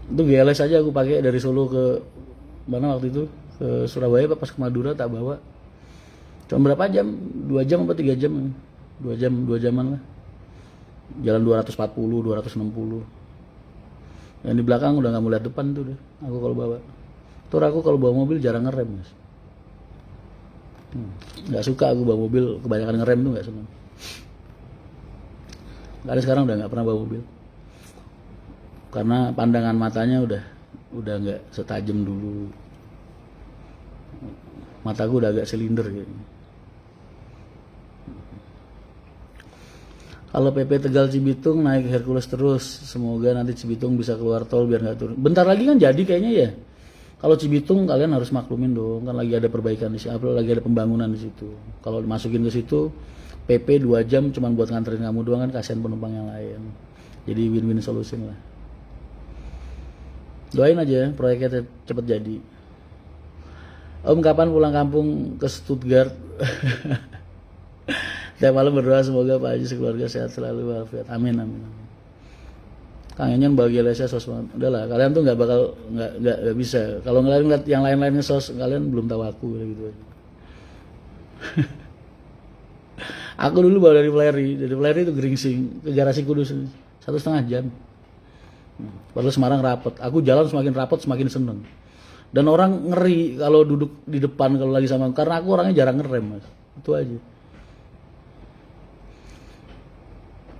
Itu GLS aja aku pakai dari Solo ke mana waktu itu, ke Surabaya pas ke Madura tak bawa. Cuma berapa jam? 2 jam apa 3 jam? 2 jam, 2 jaman lah. Jalan 240, 260. Yang di belakang udah nggak mau lihat depan tuh deh. Aku kalau bawa. Tur aku kalau bawa mobil jarang ngerem mas. Nggak suka aku bawa mobil, kebanyakan ngerem tuh nggak seneng. Karena sekarang udah nggak pernah bawa mobil. Karena pandangan matanya udah nggak setajam dulu. Mataku udah agak silinder kayaknya. Kalau PP Tegal Cibitung naik Hercules terus, semoga nanti Cibitung bisa keluar tol biar nggak turun. Bentar lagi kan jadi kayaknya ya. Kalau Cibitung kalian harus maklumin dong, kan lagi ada perbaikan di situ, lagi ada pembangunan di situ. Kalau dimasukin ke situ, PP 2 jam cuma buat nganterin kamu doang kan, kasihan penumpang yang lain. Jadi win-win solution lah. Doain aja proyeknya cepet jadi. Om kapan pulang kampung ke Stuttgart? Tiap malam berdoa semoga Pak Haji sekeluarga sehat selalu walafiat. Amin amin. Kang Enyon bahagia lesnya sos banget. Udahlah, kalian tuh nggak bisa. Kalau ngeliat yang lain-lain ngesos, kalian belum tahu aku gitu aja. Aku dulu bawa dari Fleri itu Geringsing ke garasi Kudus 1,5 jam. Padahal Semarang rapet. Aku jalan semakin rapet semakin seneng. Dan orang ngeri kalau duduk di depan kalau lagi sama aku, karena aku orangnya jarang ngerem mas. Itu aja.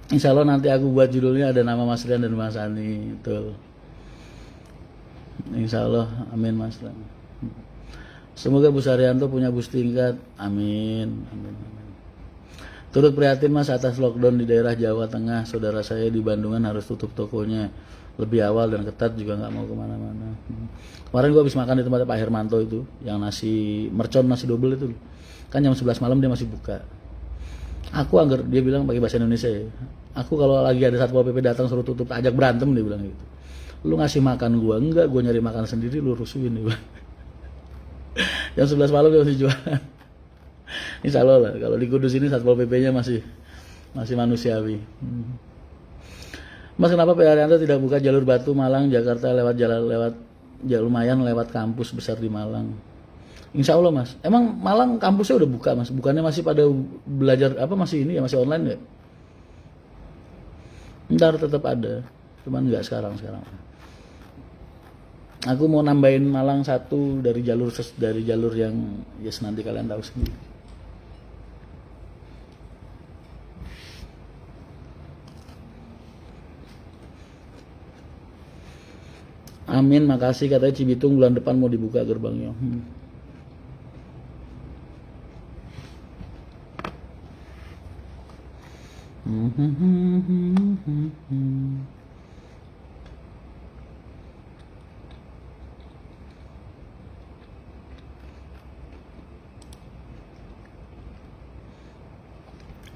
Insya Allah nanti aku buat judulnya ada nama Mas Rian dan Mas Ani. Betul. Insya Allah, amin Mas Rian. Semoga Bu Saryanto punya bus tingkat. Amin. Amin. Turut prihatin Mas atas lockdown di daerah Jawa Tengah. Saudara saya di Bandungan harus tutup tokonya lebih awal dan ketat, juga nggak mau kemana-mana. Kemarin gua habis makan di tempatnya Pak Hermanto itu, yang nasi mercon, nasi double itu. Kan jam 11 malam dia masih buka. Aku anggar, dia bilang pakai bahasa Indonesia ya. Aku kalau lagi ada Satpol PP datang suruh tutup, ajak berantem dia bilang gitu. Lu ngasih makan gua, enggak, gua nyari makan sendiri, lu rusuhin dia bilang. Jam 11 malam dia masih jualan. Insya Allah lah, kalau di Kudus ini Satpol PP-nya masih manusiawi. Mas, kenapa Pak Haryanto tidak buka jalur Batu Malang Jakarta lewat lumayan lewat kampus besar di Malang? Insya Allah Mas. Emang Malang kampusnya udah buka Mas? Bukannya masih pada belajar apa, masih ini ya, masih online nggak? Ntar tetap ada, cuman nggak sekarang. Aku mau nambahin Malang 1 dari jalur yang yes nanti kalian tahu sendiri. Amin, makasih, katanya Cibitung bulan depan mau dibuka gerbangnya.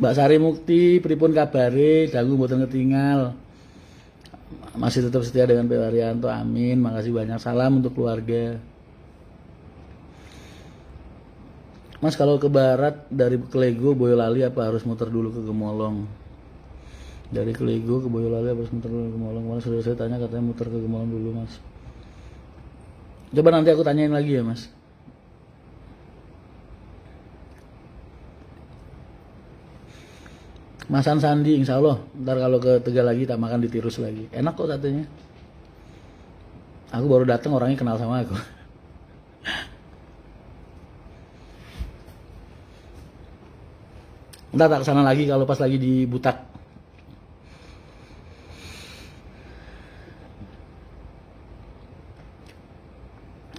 Mbak Sari Mukti, pripun kabare? Dangu mboten ketinggal. Masih tetap setia dengan Pak Haryanto. Amin. Makasih banyak. Salam untuk keluarga. Mas, kalau ke barat dari Kelego Boyolali apa harus muter dulu ke Gemolong? Dari Kelego ke Boyolali apa harus muter dulu ke Gemolong? Mana saudara saya tanya katanya muter ke Gemolong dulu Mas. Coba nanti aku tanyain lagi ya Mas. Masan Sandi, insya Allah ntar kalau ke Tegal lagi tak makan di Tirus lagi. Enak kok satenya. Aku baru datang orangnya kenal sama aku. Ntar tak kesana lagi kalau pas lagi di Butak.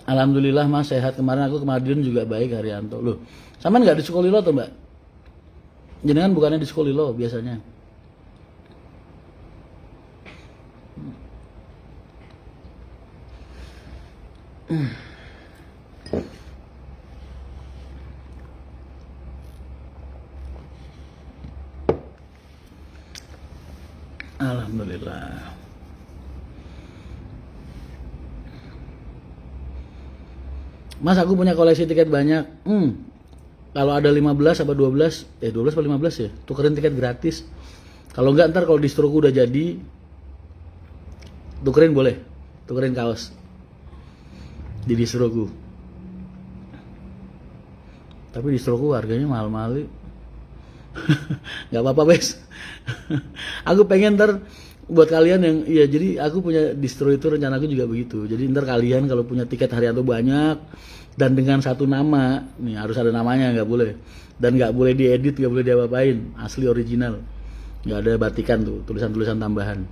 Alhamdulillah Mas sehat. Kemarin aku ke Madiun juga baik Haryanto. Loh, sama nggak di Sukolilo tuh Mbak? Jenengan bukannya di Skolilo biasanya? Alhamdulillah. Mas, aku punya koleksi tiket banyak. Kalau ada 15 apa 12, 12 apa 15 ya, tukerin tiket gratis. Kalau enggak ntar kalau distroku udah jadi, tukerin boleh. Tukerin kaos di distroku. Tapi distroku harganya mahal-mahal. Nggak apa-apa, Bes. Aku pengen ntar buat kalian yang, iya, jadi aku punya distro itu, rencana aku juga begitu. Jadi ntar kalian kalau punya tiket Haryanto banyak dan dengan satu nama, nih harus ada namanya, nggak boleh, dan nggak boleh diedit, nggak boleh diapa-apain, asli original, nggak ada batikan tuh, tulisan-tulisan tambahan.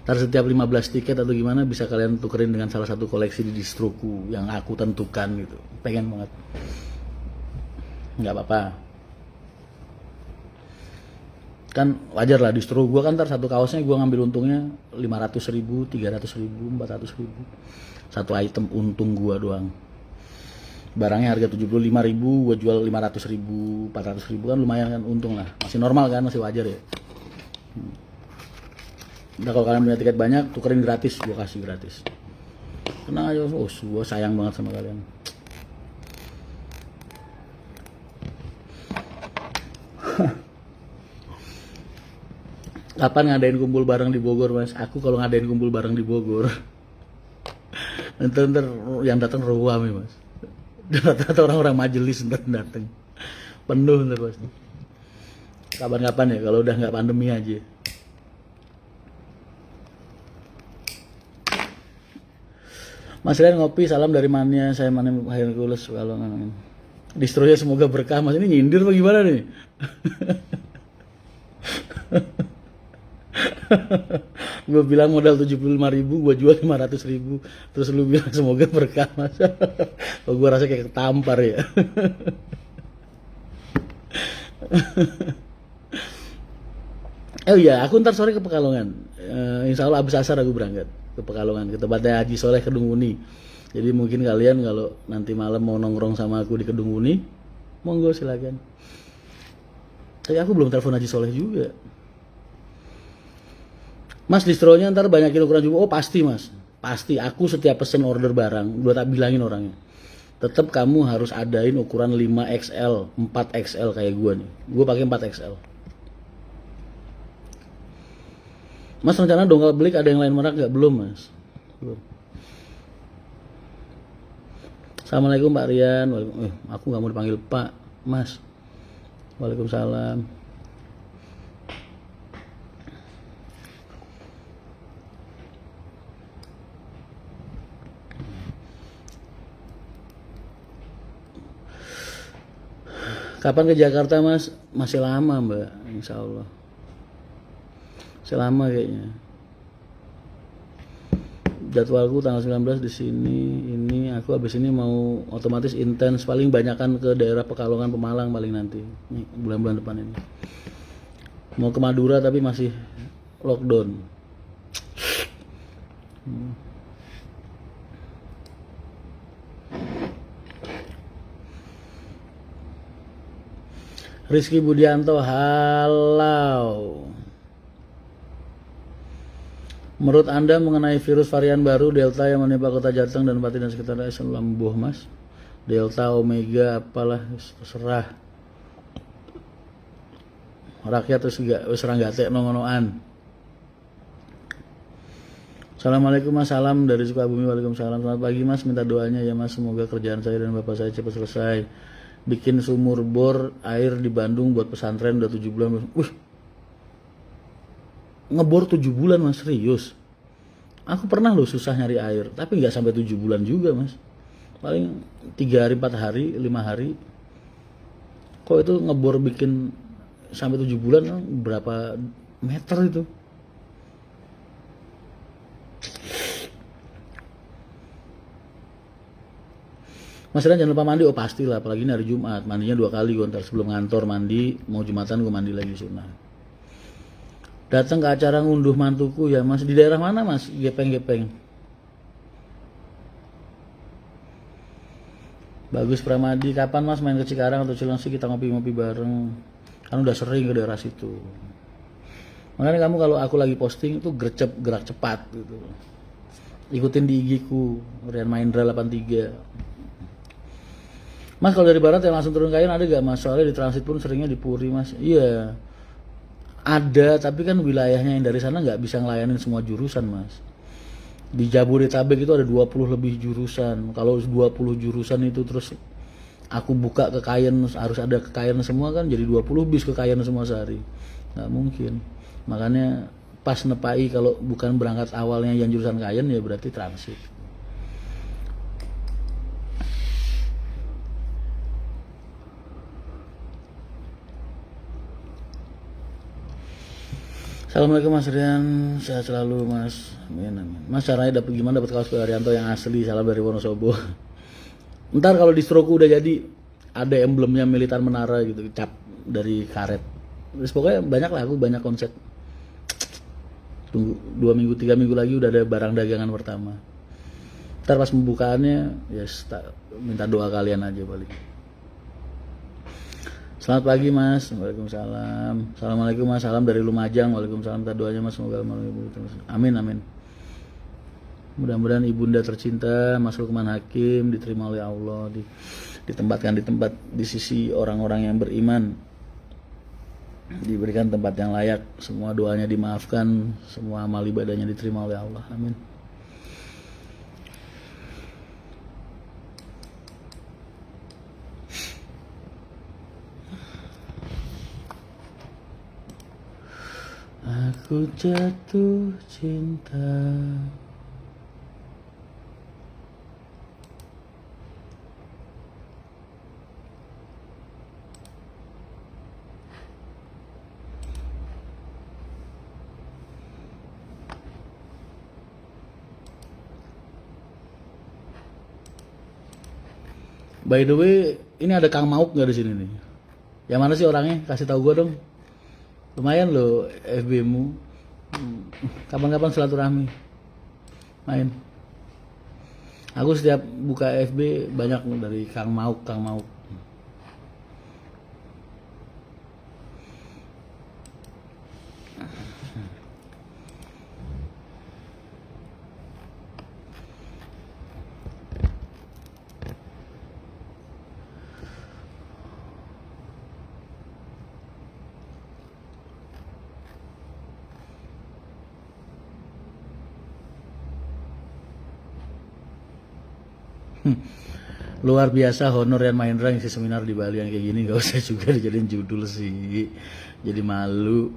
Ntar setiap 15 tiket atau gimana bisa kalian tukerin dengan salah satu koleksi di distroku yang aku tentukan gitu. Pengen banget. Nggak apa-apa. Kan wajar lah, distro gue kan ntar satu kaosnya gue ngambil untungnya 500.000, 300.000, 400.000, satu item untung gue doang. Barangnya harga 75.000, gue jual 500.000, 400.000, kan lumayan kan, untung lah, masih normal kan, masih wajar ya. Nah, kalau kalian punya tiket banyak, tukerin gratis, gue kasih gratis. Tenang aja, gue sayang banget sama kalian. Kapan ngadain kumpul bareng di Bogor, Mas? Aku kalau ngadain kumpul bareng di Bogor, ntar yang datang ruam ya, Mas. Rata-rata orang-orang majelis ntar datang, penuh ntar pasti. Kapan-kapan ya, kalau udah nggak pandemi aja. Mas Rian ngopi, salam dari Mania, saya Mania Hercules. Kalau distronya semoga berkah, Mas. Ini nyindir apa gimana nih? Gue bilang modal 75.000, gue jual 500.000, terus lu bilang semoga berkah, Mas. Oh, gue rasa kayak ketampar ya. Oh iya, aku ntar sore ke Pekalongan. Insya Allah abis asar aku berangkat ke Pekalongan, ke tempatnya Haji Soleh Kedung Uni. Jadi mungkin kalian kalau nanti malam mau nongkrong sama aku di Kedung Uni, monggo silakan. Tapi aku belum telepon Haji Soleh juga. Mas, distronya ntar banyakin ukuran juga. Oh pasti, Mas, pasti. Aku setiap pesen order barang udah tak bilangin orangnya, tetap kamu harus adain ukuran 5XL, 4XL kayak gue nih. Gue pakai 4XL. Mas, rencana dongkal belik ada yang lain merak nggak? Belum, Mas, belum. Assalamualaikum Pak Rian. Aku nggak mau dipanggil Pak, Mas. Waalaikumsalam. Kapan ke Jakarta, Mas? Masih lama, Mbak, insya Allah. Masih lama kayaknya. Jadwalku tanggal 19 di sini. Ini aku habis ini mau otomatis intens, paling banyakan ke daerah Pekalongan, Pemalang paling nanti. Nih, bulan-bulan depan ini. Mau ke Madura tapi masih lockdown. Rizky Budianto, halau. Menurut Anda mengenai virus varian baru Delta yang menimpa kota Jateng dan Pati dan sekitarnya, lambuh, Mas. Delta, Omega, apalah, terserah. Rakyat terus serang gak nongonoan. Assalamualaikum, Mas, salam dari Sukabumi. Waalaikumsalam. Selamat pagi, Mas, minta doanya ya, Mas, semoga kerjaan saya dan bapak saya cepat selesai. Bikin sumur bor air di Bandung buat pesantren udah 7 bulan. Wih, ngebor 7 bulan, Mas, serius. Aku pernah loh susah nyari air, tapi nggak sampai 7 bulan juga, Mas. Paling 3 hari, 4 hari, 5 hari. Kok itu ngebor bikin sampai 7 bulan, berapa meter itu? Mas Rian jangan lupa mandi. Oh pastilah, apalagi ini hari Jumat, mandinya 2 kali gue ntar sebelum ngantor mandi, mau Jumatan gue mandi lagi sunnah. Datang ke acara ngunduh mantuku ya mas, di daerah mana mas? Gepeng-gepeng. Bagus Pramadi, kapan mas main ke Cikarang atau Cilengsi kita ngopi-ngopi bareng? Kan udah sering ke daerah situ. Makanya kamu kalau aku lagi posting itu gerak cepat gitu. Ikutin di IG ku, Rian Mahendra 83. Mas kalau dari barat yang langsung turun Kayen ada gak mas? Soalnya di transit pun seringnya di Puri mas. Iya. Ada, tapi kan wilayahnya yang dari sana nggak bisa ngelayanin semua jurusan mas. Di Jabodetabek itu ada 20 lebih jurusan. Kalau 20 jurusan itu terus aku buka ke Kayen, harus ada ke Kayen semua kan, jadi 20 bis ke Kayen semua sehari. Nggak mungkin. Makanya pas nepai kalau bukan berangkat awalnya yang jurusan Kayen ya berarti transit. Assalamualaikum Mas Rian, sehat selalu Mas. Amin, amin. Mas caranya gimana dapat kaos Arianto yang asli? Salam dari Wonosobo. Ntar kalau di stroku udah jadi ada emblemnya Militan Menara gitu, cap dari karet. Terus pokoknya banyak lah, aku banyak konsep. Tunggu 2 minggu 3 minggu lagi udah ada barang dagangan pertama. Ntar pas pembukaannya yes, minta doa kalian aja balik. Selamat pagi mas. Waalaikumsalam. Assalamualaikum mas, salam dari Lumajang. Waalaikumsalam, minta doanya mas, semoga amin amin. Mudah-mudahan ibunda tercinta Mas Lukman Hakim diterima oleh Allah, ditempatkan di sisi orang-orang yang beriman, diberikan tempat yang layak, semua doanya dimaafkan, semua amal ibadahnya diterima oleh Allah, amin. Aku jatuh cinta. By the way, ini ada Kang Mauk nggak di sini nih? Yang mana sih orangnya? Kasih tahu gue dong. Lumayan loh FB-mu. Kapan-kapan silaturahmi. Main. Aku setiap buka FB banyak dari Kang Mauk. Luar biasa honor Rian Mahendra ngisi seminar di Bali yang kayak gini, gak usah juga dijadiin judul sih, jadi malu.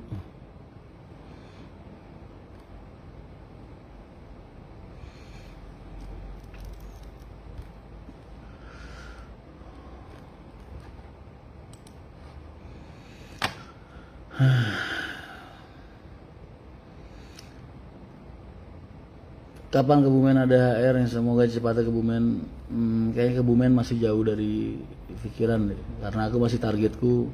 Kapan Kebumen ada HR yang semoga cepatnya Kebumen? Kayaknya Kebumen masih jauh dari pikiran deh, karena aku masih targetku,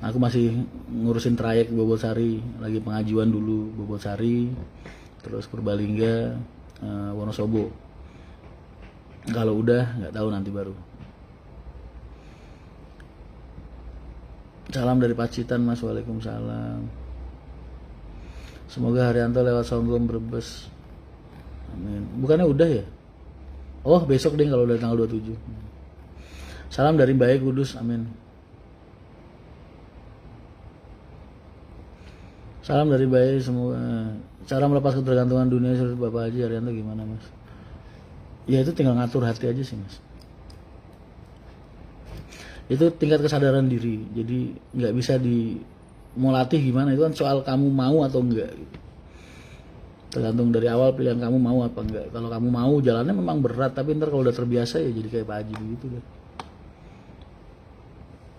aku masih ngurusin trayek Bobosari, lagi pengajuan dulu Bobosari, terus Purbalingga, Wonosobo. Kalau udah nggak tahu nanti baru. Salam dari Pacitan mas, waalaikumsalam. Semoga Haryanto lewat Songgom Brebes. Amin. Bukannya udah ya? Oh besok deh kalau udah tanggal 27. Salam dari Mbak Kudus, amin. Salam dari Mbak semua. Cara melepas ketergantungan dunia seperti Bapak Haji Haryanto gimana mas? Ya itu tinggal ngatur hati aja sih mas. Itu tingkat kesadaran diri. Jadi nggak bisa mau latih gimana, itu kan soal kamu mau atau enggak gitu. Tergantung dari awal pilihan kamu mau apa enggak. Kalau kamu mau jalannya memang berat, tapi ntar kalau udah terbiasa ya jadi kayak Pak Haji begitu deh.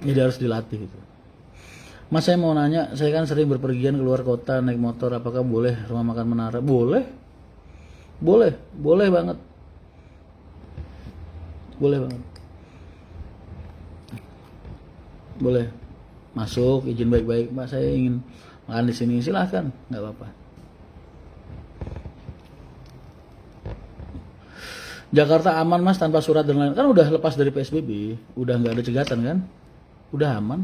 Jadi harus dilatih gitu. Mas saya mau nanya, saya kan sering berpergian keluar kota naik motor, apakah boleh rumah makan Menara? Boleh banget. Boleh banget. boleh masuk, izin baik-baik, Mbak saya ingin makan di sini, silahkan, nggak apa-apa. Jakarta aman Mas tanpa surat dan lain, kan udah lepas dari PSBB, udah nggak ada cegatan kan, udah aman.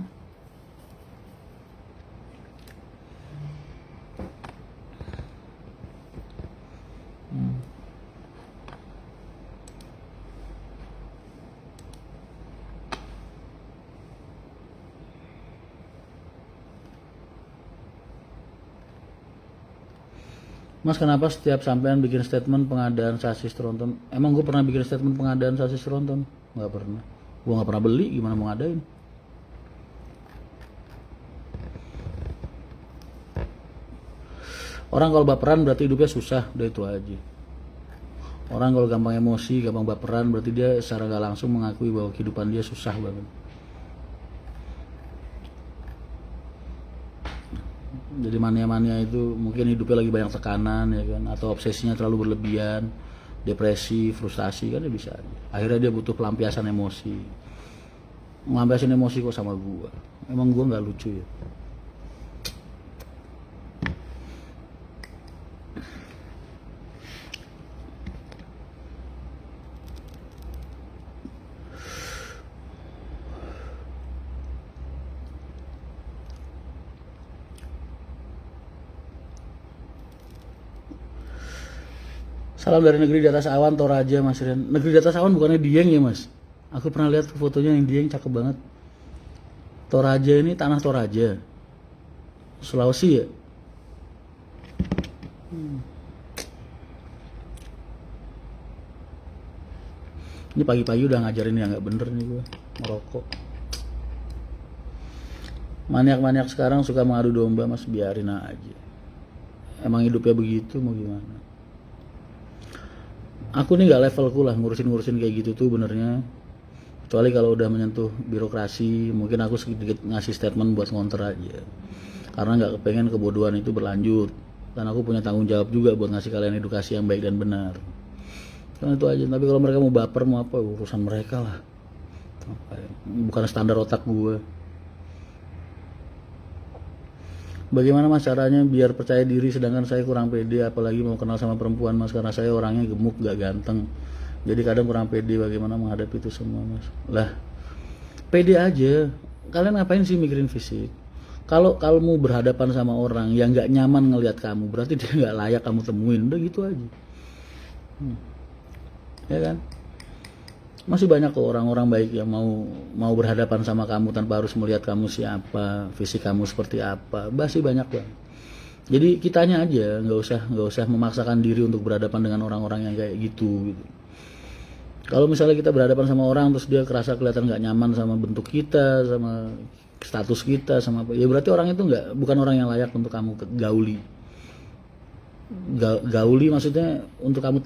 Mas kenapa setiap sampean bikin statement pengadaan sasis tronton? Emang gue pernah bikin statement pengadaan sasis tronton? Nggak pernah. Gue nggak pernah beli, gimana mau ngadain? Orang kalau baperan berarti hidupnya susah, udah itu aja. Orang kalau gampang emosi, gampang baperan berarti dia secara nggak langsung mengakui bahwa kehidupan dia susah banget. Jadi mania-mania itu mungkin hidupnya lagi banyak tekanan ya kan, atau obsesinya terlalu berlebihan, depresi, frustasi kan, dia bisa aja. Akhirnya dia butuh pelampiasan emosi. Melampiasin emosi kok sama gua. Emang gua nggak lucu ya? Salam dari negeri di atas awan, Toraja Mas Rian. Negeri di atas awan bukannya Dieng ya Mas? Aku pernah lihat fotonya yang Dieng cakep banget. Toraja ini tanah Toraja, Sulawesi ya? Ini pagi-pagi udah ngajarin yang nggak bener nih gue, merokok. Maniak-maniak sekarang suka mengadu domba Mas, biarin aja. Emang hidupnya begitu, mau gimana? Aku nih nggak levelku lah ngurusin kayak gitu tuh benernya, kecuali kalau udah menyentuh birokrasi mungkin aku sedikit ngasih statement buat ngonter aja, karena nggak kepengen kebodohan itu berlanjut, dan aku punya tanggung jawab juga buat ngasih kalian edukasi yang baik dan benar, kan itu aja. Tapi kalau mereka mau baper mau apa, urusan mereka lah, bukan standar otak gue. Bagaimana Mas caranya biar percaya diri sedangkan saya kurang pede, apalagi mau kenal sama perempuan Mas, karena saya orangnya gemuk gak ganteng, jadi kadang kurang pede. Bagaimana menghadapi itu semua Mas? Lah pede aja, kalian ngapain sih mikirin fisik? Kalau kamu berhadapan sama orang yang gak nyaman ngelihat kamu, berarti dia gak layak kamu temuin, udah gitu aja. Ya kan? Masih banyak kok orang-orang baik yang mau berhadapan sama kamu tanpa harus melihat kamu siapa, fisik kamu seperti apa. Masih banyak banget. Jadi kitanya aja nggak usah memaksakan diri untuk berhadapan dengan orang-orang yang kayak gitu. Kalau misalnya kita berhadapan sama orang terus dia kerasa kelihatan nggak nyaman sama bentuk kita, sama status kita, sama apa, ya berarti orang itu bukan orang yang layak untuk kamu gauli. Gauli maksudnya untuk kamu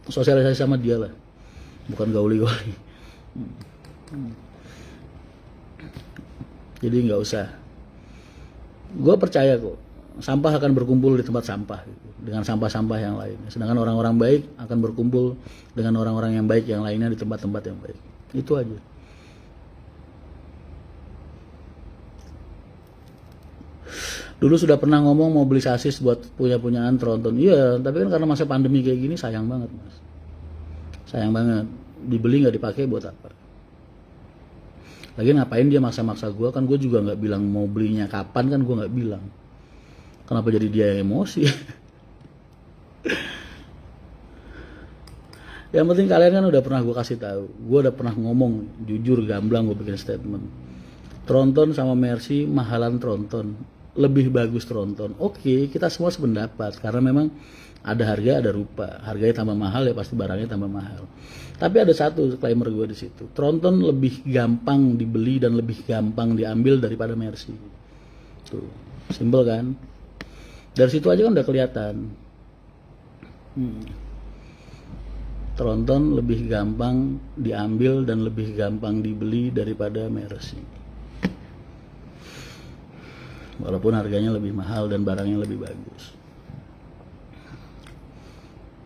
sosialisasi sama dia lah. Bukan gauli-gauli. Jadi nggak usah. Gue percaya kok, sampah akan berkumpul di tempat sampah dengan sampah-sampah yang lain. Sedangkan orang-orang baik akan berkumpul dengan orang-orang yang baik yang lainnya di tempat-tempat yang baik. Itu aja. Dulu sudah pernah ngomong mau beli sasis buat punyaan tronton. Iya, tapi kan karena masa pandemi kayak gini sayang banget Mas. Sayang banget, dibeli nggak dipakai buat apa? Lagi ngapain dia maksa-maksa gue, kan gue juga nggak bilang mau belinya kapan, kan gue nggak bilang. Kenapa jadi dia yang emosi? Yang penting kalian kan udah pernah gue kasih tahu, gue udah pernah ngomong jujur gamblang, gue bikin statement. Tronton sama Mercy mahalan tronton, lebih bagus tronton. Oke, kita semua sependapat karena memang ada harga ada rupa, harganya tambah mahal ya pasti barangnya tambah mahal. Tapi ada satu disclaimer gue di situ, tronton lebih gampang dibeli dan lebih gampang diambil daripada Mercy. Tuh, simpel kan? Dari situ aja kan udah kelihatan. Tronton lebih gampang diambil dan lebih gampang dibeli daripada Mercy. Walaupun harganya lebih mahal dan barangnya lebih bagus.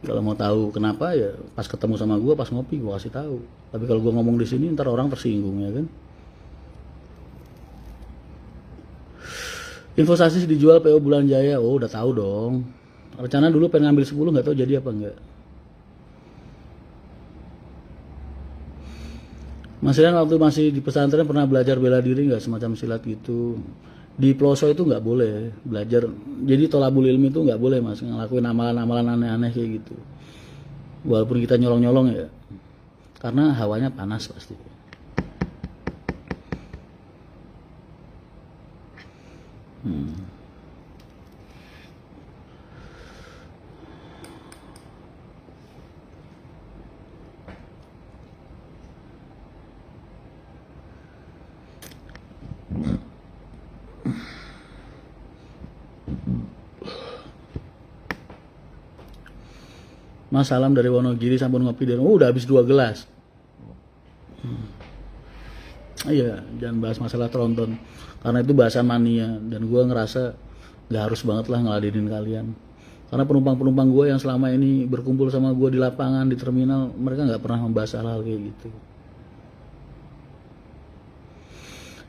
Kalau mau tahu kenapa ya pas ketemu sama gue, pas ngopi gue kasih tahu. Tapi kalau gue ngomong di sini ntar orang tersinggung ya kan. Investasi dijual PO Bulan Jaya. Oh, udah tahu dong. Rencana dulu pengen ngambil 10, nggak tahu jadi apa enggak. Mas Rian waktu masih di pesantren pernah belajar bela diri nggak, semacam silat gitu? Di Peloso itu nggak boleh belajar. Jadi tolabul ilmi itu nggak boleh mas, ngelakuin amalan-amalan aneh-aneh kayak gitu. Walaupun kita nyolong-nyolong ya, karena hawanya panas pasti. Mas salam dari Wonogiri, sampun ngopi dan udah habis 2 gelas. Iya, jangan bahas masalah tronton karena itu bahasa mania dan gue ngerasa nggak harus banget lah ngeladenin kalian. Karena penumpang-penumpang gue yang selama ini berkumpul sama gue di lapangan, di terminal, mereka nggak pernah membahas hal-hal kayak gitu.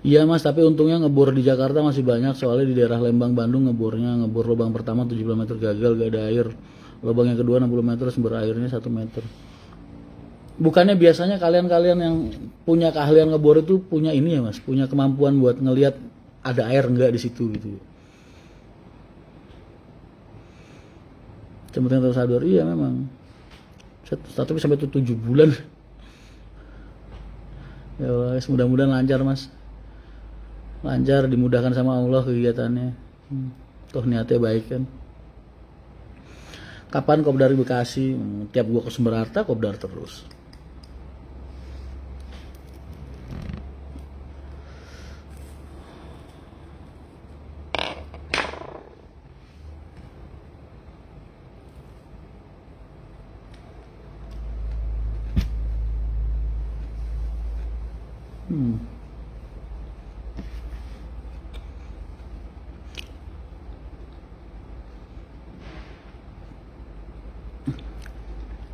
Iya mas, tapi untungnya ngebor di Jakarta masih banyak, soalnya di daerah Lembang, Bandung ngebor lubang pertama 70 meter gagal, gak ada air. Lubang yang kedua 60 meter, sumber airnya 1 meter. Bukannya biasanya kalian-kalian yang punya keahlian ngebor itu punya ini ya mas, punya kemampuan buat ngelihat ada air enggak di situ gitu. Jembatan tersadar, iya memang. Tapi sampai itu 7 bulan. Ya Allah, mudah-mudahan lancar mas. Lancar, dimudahkan sama Allah kegiatannya. Toh niatnya baik kan. Kapan kopdar di Bekasi? Tiap gua ke Sumber Harta kopdar terus.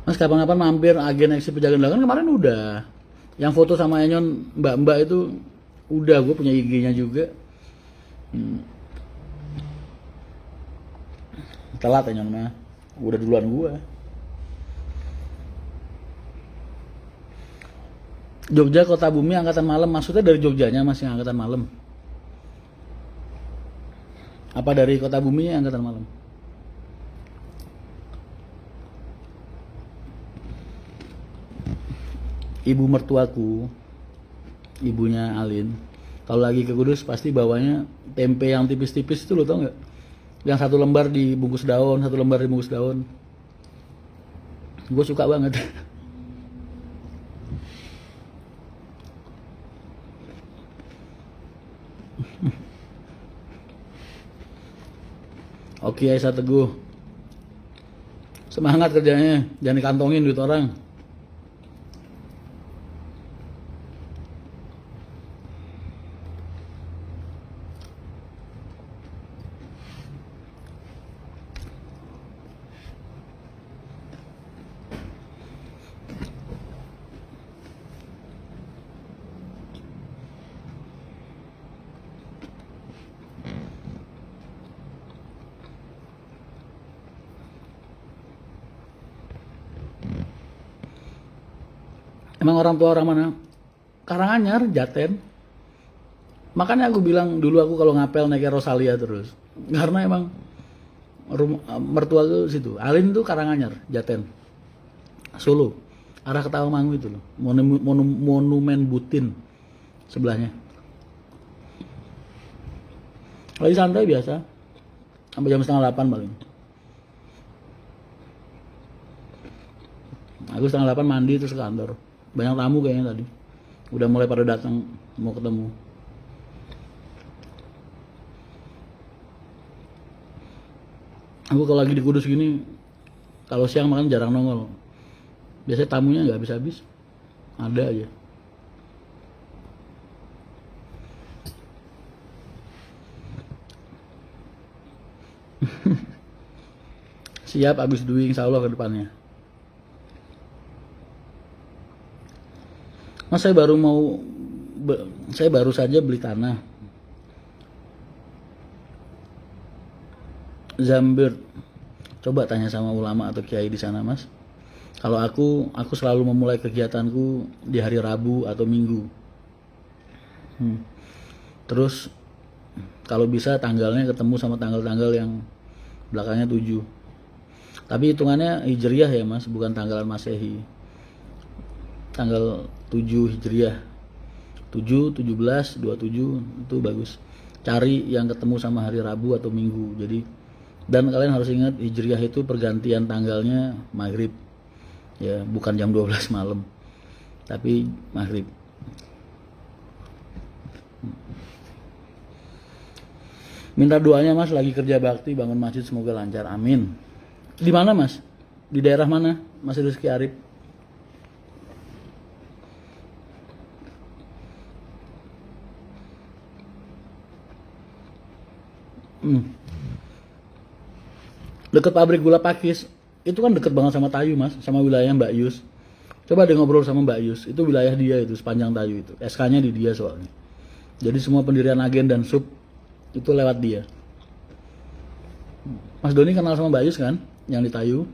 Mas kapan-kapan mampir agen Eksi Pejagan Dagangan, kemarin udah. Yang foto sama Enyon mbak-mbak itu udah, gue punya IG-nya juga. Telat Enyon mah, udah duluan gue. Jogja Kota Bumi angkatan malam, maksudnya dari Jogjanya masih angkatan malam? Apa dari Kota Bumi angkatan malam? Ibu mertuaku, ibunya Alin, kalau lagi ke Kudus pasti bawanya tempe yang tipis-tipis itu, lo tau nggak? Yang 1 lembar dibungkus daun, 1 lembar dibungkus daun. Gue suka banget. Oke, Aisyah Teguh, semangat kerjanya, jangan dikantongin duit orang. Emang orang tua orang mana? Karanganyar, Jaten. Makanya aku bilang dulu aku kalau ngapel naiknya Rosalia terus. Karena emang mertua tuh situ. Alin tuh Karanganyar, Jaten. Solo. Arah Ketawangmangu itu loh. Monumen Butin sebelahnya. Lagi santai biasa. Sampai jam 7:30 paling. Aku 7:30 mandi terus ke kantor. Banyak tamu kayaknya tadi. Udah mulai pada datang mau ketemu. Aku kalau lagi di Kudus gini, kalau siang makan jarang nongol. Biasanya tamunya nggak habis-habis. Ada aja. Siap abis duing, insya Allah ke depannya. Mas saya baru saja beli tanah Zambir, coba tanya sama ulama atau kiai di sana mas. Kalau aku selalu memulai kegiatanku di hari Rabu atau Minggu. Terus kalau bisa tanggalnya ketemu sama tanggal-tanggal yang belakangnya 7. Tapi hitungannya Hijriah ya mas, bukan tanggalan Masehi. Tanggal 7 Hijriah. 7, 17, 27 itu bagus. Cari yang ketemu sama hari Rabu atau Minggu. Jadi dan kalian harus ingat Hijriah itu pergantian tanggalnya maghrib. Ya, bukan jam 12 malam. Tapi maghrib. Minta doanya mas, lagi kerja bakti bangun masjid semoga lancar, amin. Di mana mas? Di daerah mana? Mas Rizky Arif. Deket pabrik gula Pakis. Itu kan deket banget sama Tayu mas, sama wilayah Mbak Yus. Coba deh ngobrol sama Mbak Yus, itu wilayah dia itu sepanjang Tayu itu. SK-nya di dia soalnya. Jadi semua pendirian agen dan sub itu lewat dia. Mas Doni kenal sama Mbak Yus kan, yang di Tayu.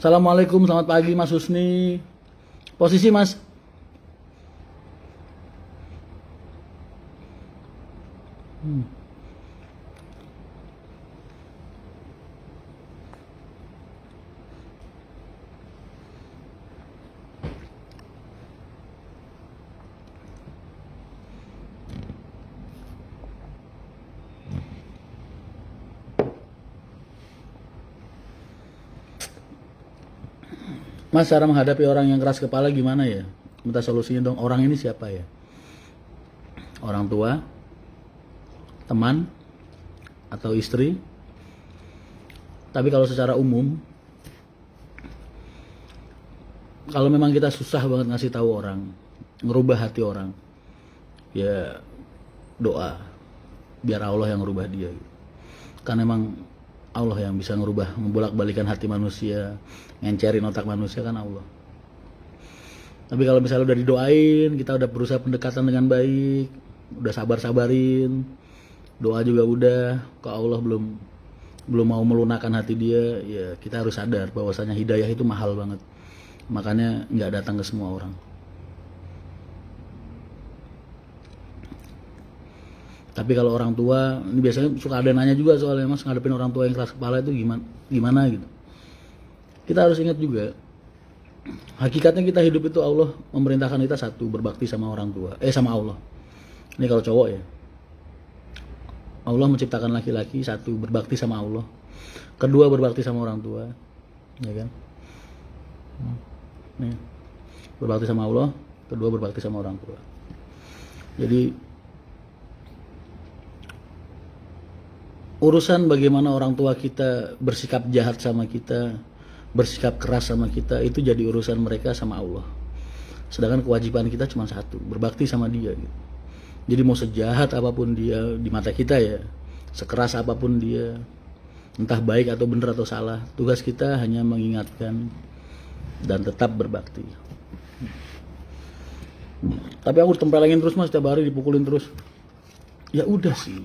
Assalamualaikum, selamat pagi Mas Husni. Posisi Mas. Mas, cara menghadapi orang yang keras kepala gimana ya? Minta solusinya dong. Orang ini siapa ya? Orang tua, teman, atau istri? Tapi kalau secara umum, kalau memang kita susah banget ngasih tahu orang, ngerubah hati orang, ya doa, biar Allah yang ngerubah dia. Karena memang Allah yang bisa ngerubah, membolak-balikan hati manusia, ngencerin otak manusia kan Allah. Tapi kalau misalnya udah didoain, kita udah berusaha pendekatan dengan baik, udah sabar-sabarin, doa juga udah, kok Allah belum mau melunakkan hati dia, ya kita harus sadar bahwasanya hidayah itu mahal banget. Makanya nggak datang ke semua orang. Tapi kalau orang tua, ini biasanya suka ada nanya juga soalnya mas, ngadepin orang tua yang keras kepala itu gimana gitu. Kita harus ingat juga, hakikatnya kita hidup itu Allah memerintahkan kita satu, berbakti sama orang tua, sama Allah. Ini kalau cowok ya. Allah menciptakan laki-laki satu, berbakti sama Allah. Kedua, berbakti sama orang tua. Ya kan? Nih. Berbakti sama Allah, kedua berbakti sama orang tua. Jadi urusan bagaimana orang tua kita bersikap jahat sama kita, bersikap keras sama kita, itu jadi urusan mereka sama Allah. Sedangkan kewajiban kita cuma satu, berbakti sama dia gitu. Jadi mau sejahat apapun dia di mata kita ya, sekeras apapun dia, entah baik atau benar atau salah, tugas kita hanya mengingatkan dan tetap berbakti. Tapi aku tempelengin terus mas, setiap hari dipukulin terus. Ya udah sih.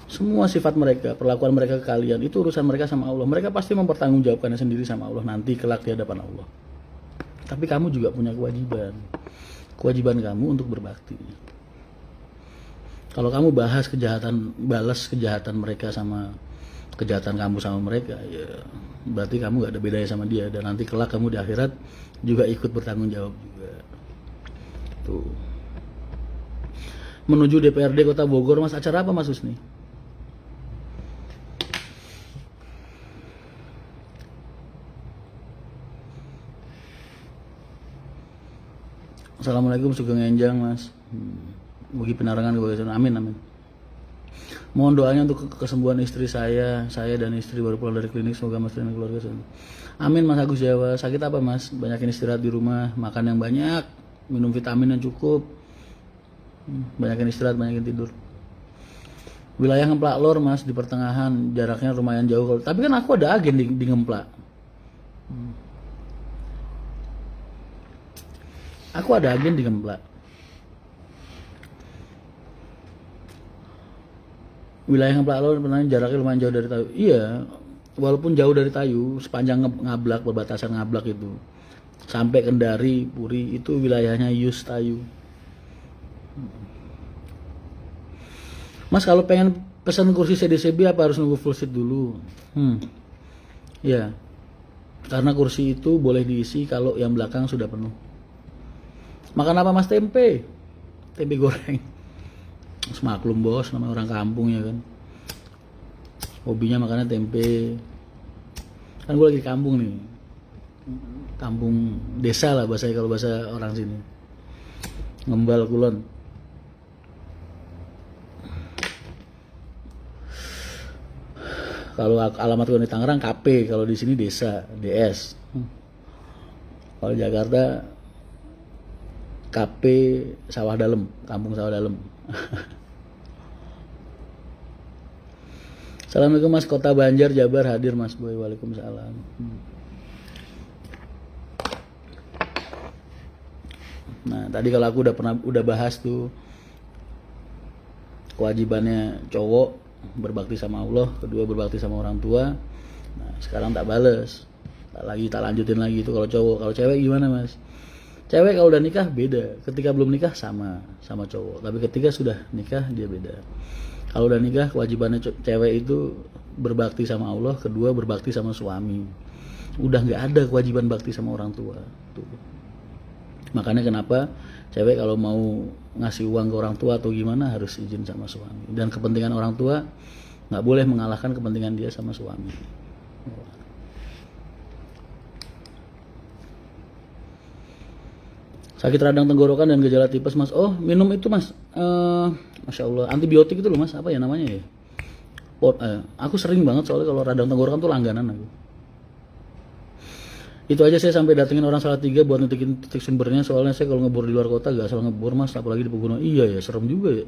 Semua sifat mereka, perlakuan mereka ke kalian, itu urusan mereka sama Allah. Mereka pasti mempertanggungjawabkannya sendiri sama Allah nanti kelak di hadapan Allah. Tapi kamu juga punya kewajiban. Kewajiban kamu untuk berbakti. Kalau kamu balas kejahatan mereka sama kejahatan kamu sama mereka, ya berarti kamu gak ada bedanya sama dia. Dan nanti kelak kamu di akhirat juga ikut bertanggung jawab juga. Tuh. Menuju DPRD Kota Bogor, mas, acara apa mas Husni? Assalamualaikum Sugeng Enjang Mas. Bagi penerangan kebahagiaan. Amin amin. Mohon doanya untuk kesembuhan istri saya dan istri baru pulang dari klinik, semoga Mas dan keluarga senang. Amin Mas Agus Jawa. Sakit apa Mas? Banyakin istirahat di rumah, makan yang banyak, minum vitamin yang cukup, banyakin istirahat, banyakin tidur. Wilayah Ngemplak Lor Mas, di pertengahan, jaraknya lumayan jauh. Tapi kan aku ada agen di Ngemplak. Aku ada agen di Ngemplak. Wilayah Ngemplak Lor jaraknya lumayan jauh dari Tayu. Iya, walaupun jauh dari Tayu, sepanjang Ngablak, perbatasan Ngablak itu sampai Kendari, Puri itu wilayahnya Yus Tayu. Mas kalau pengen pesan kursi CDCB apa harus nunggu full seat dulu? Ya, karena kursi itu boleh diisi kalau yang belakang sudah penuh. Makan apa Mas? Tempe goreng. Semaklum bos, namanya orang kampung ya kan. Hobinya makannya tempe. Kan gue lagi di kampung nih, kampung desa lah bahasa kalau bahasa orang sini. Ngembal Kulon. Kalau alamat gue di Tangerang KP, kalau di sini desa DS. Kalau Jakarta KP Sawah Dalem, Kampung Sawah Dalem. Assalamualaikum Mas, Kota Banjar Jabar hadir Mas Boy. Waalaikumsalam. Nah tadi kalau aku udah bahas tuh kewajibannya cowok berbakti sama Allah, kedua berbakti sama orang tua. Nah sekarang tak bales, tak lanjutin lagi itu kalau cowok. Kalau cewek gimana Mas? Cewek kalau udah nikah beda, ketika belum nikah sama cowok, tapi ketika sudah nikah dia beda. Kalau udah nikah kewajibannya cewek itu berbakti sama Allah, kedua berbakti sama suami. Udah nggak ada kewajiban bakti sama orang tua. Tuh. Makanya kenapa cewek kalau mau ngasih uang ke orang tua atau gimana harus izin sama suami. Dan kepentingan orang tua nggak boleh mengalahkan kepentingan dia sama suami. Sakit radang tenggorokan dan gejala tipes Mas. Oh minum itu Mas, Masya Allah, antibiotik itu loh Mas, apa ya namanya ya? Aku sering banget soalnya kalau radang tenggorokan tuh langganan aku. Itu aja saya sampai datengin orang Salatiga buat nunjukin titik sumbernya, soalnya saya kalau ngebor di luar kota gak asal ngebor Mas, apalagi di pegunungan. Iya ya, serem juga ya.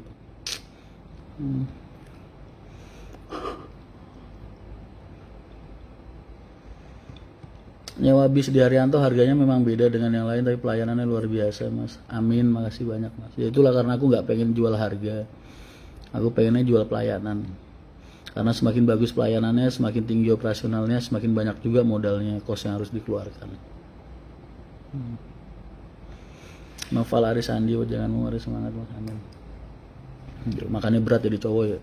Nyewa bis di Haryanto harganya memang beda dengan yang lain, tapi pelayanannya luar biasa Mas. Amin, makasih banyak Mas. Ya itulah karena aku nggak pengen jual harga, aku pengennya jual pelayanan. Karena semakin bagus pelayanannya, semakin tinggi operasionalnya, semakin banyak juga modalnya, kos yang harus dikeluarkan. Noval Aris Andi, janganmu harus semangat Mas. Amin. Makanya berat jadi cowok ya.